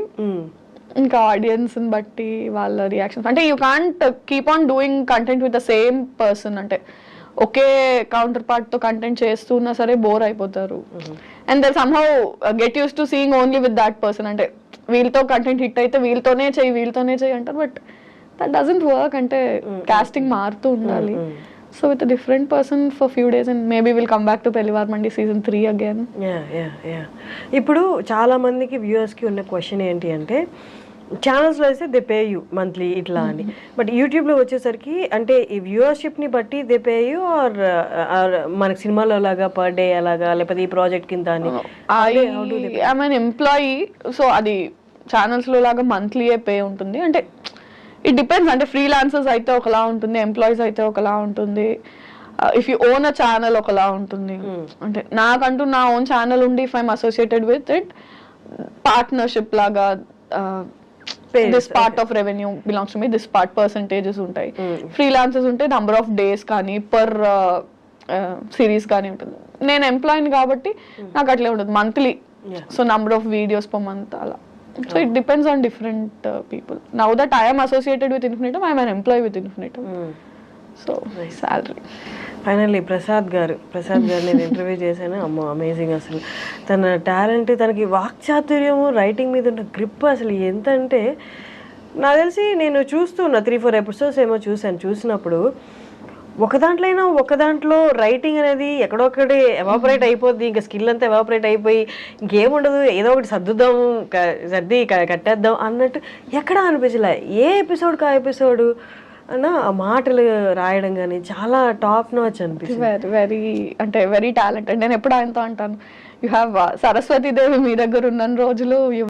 ఇంకా ఆడియన్స్ని బట్టి వాళ్ళ రియాక్షన్స్, అంటే you can't keep on doing content with the same person. అంటే ఒకే కౌంటర్ పార్ట్తో కంటెంట్ చేస్తున్నా సరే బోర్ అయిపోతారు. And then somehow get use to seeing only with that person. అంటే వీళ్ళతో కంటెంట్ హిట్ అయితే వీళ్ళతోనే చెయ్యి అంటారు, బట్ దట్ డజంట్ వర్క్. అంటే కాస్టింగ్ మారుతూ ఉండాలి. So with different person for few days and maybe will come back to Pellivaramandi season 3 again. ఇప్పుడు చాలా మందికి వ్యూవర్స్కి ఉన్న క్వశ్చన్ ఏంటి అంటే, ఛానల్స్లో అయితే దే పే యూ మంత్లీ ఇట్లా అని, బట్ యూట్యూబ్లో వచ్చేసరికి అంటే ఈ వ్యూవర్షిప్ని బట్టి దే పే యూ ఆర్ మనకి సినిమాలో అలాగా పర్ డే అలాగా, లేకపోతే ఈ ప్రాజెక్ట్ కింద అని? ఐఎమ్ అన్ ఎంప్లాయీ, సో అది ఛానల్స్లో లాగా మంత్లీయే పే ఉంటుంది. అంటే ఇట్ డిపెండ్స్, అంటే ఫ్రీలాన్సర్స్ అయితే ఒకలా ఉంటుంది, ఎంప్లాయీస్ అయితే ఒకలా ఉంటుంది, if you own a channel ఒకలా ఉంటుంది. అంటే నాకంటూ నా ఓన్ ఛానల్ ఉండి if I'm associated with it partnership లాగా this part of revenue belongs to me, this part percentages ఉంటాయి. ఫ్రీలాన్సర్స్ ఉంటే నంబర్ ఆఫ్ డేస్ కానీ పర్ సిరీస్ కానీ ఉంటుంది. నేను ఎంప్లాయీని కాబట్టి నాకు అట్లే ఉంటుంది monthly, so number of videos per month అలా. So it depends on different people. Now that I am associated with Infinitum, I am an employee with Infinitum. So salary. Finally Prasad గారు నేను ఇంటర్వ్యూ చేశాను. అమ్మో అమేజింగ్, అసలు తన talent, తనకి వాక్చాతుర్యము, writing మీద ఉన్న గ్రిప్ అసలు ఎంత అంటే, నాకు తెలిసి నేను చూస్తున్నా 3-4 ఎపిసోడ్స్ ఏమో చూసినప్పుడు ఒక దాంట్లో రైటింగ్ అనేది ఎక్కడొక్కడే ఎవాపరేట్ అయిపోద్ది, ఇంకా స్కిల్ అంతా ఎవాపరేట్ అయిపోయి ఇంకేముండదు, ఏదో ఒకటి సర్ది కట్టేద్దాం అన్నట్టు ఎక్కడా అనిపించలే. ఏ ఎపిసోడ్కి ఆ ఎపిసోడు అన్న ఆ మాటలు రాయడం కానీ చాలా టాప్ నాచ్ అనిపిస్తుంది. Very talented. నేను ఎప్పుడు ఆయనతో అంటాను, యూ హ్యావ్ సరస్వతీదేవి మీ దగ్గర ఉన్న రోజులు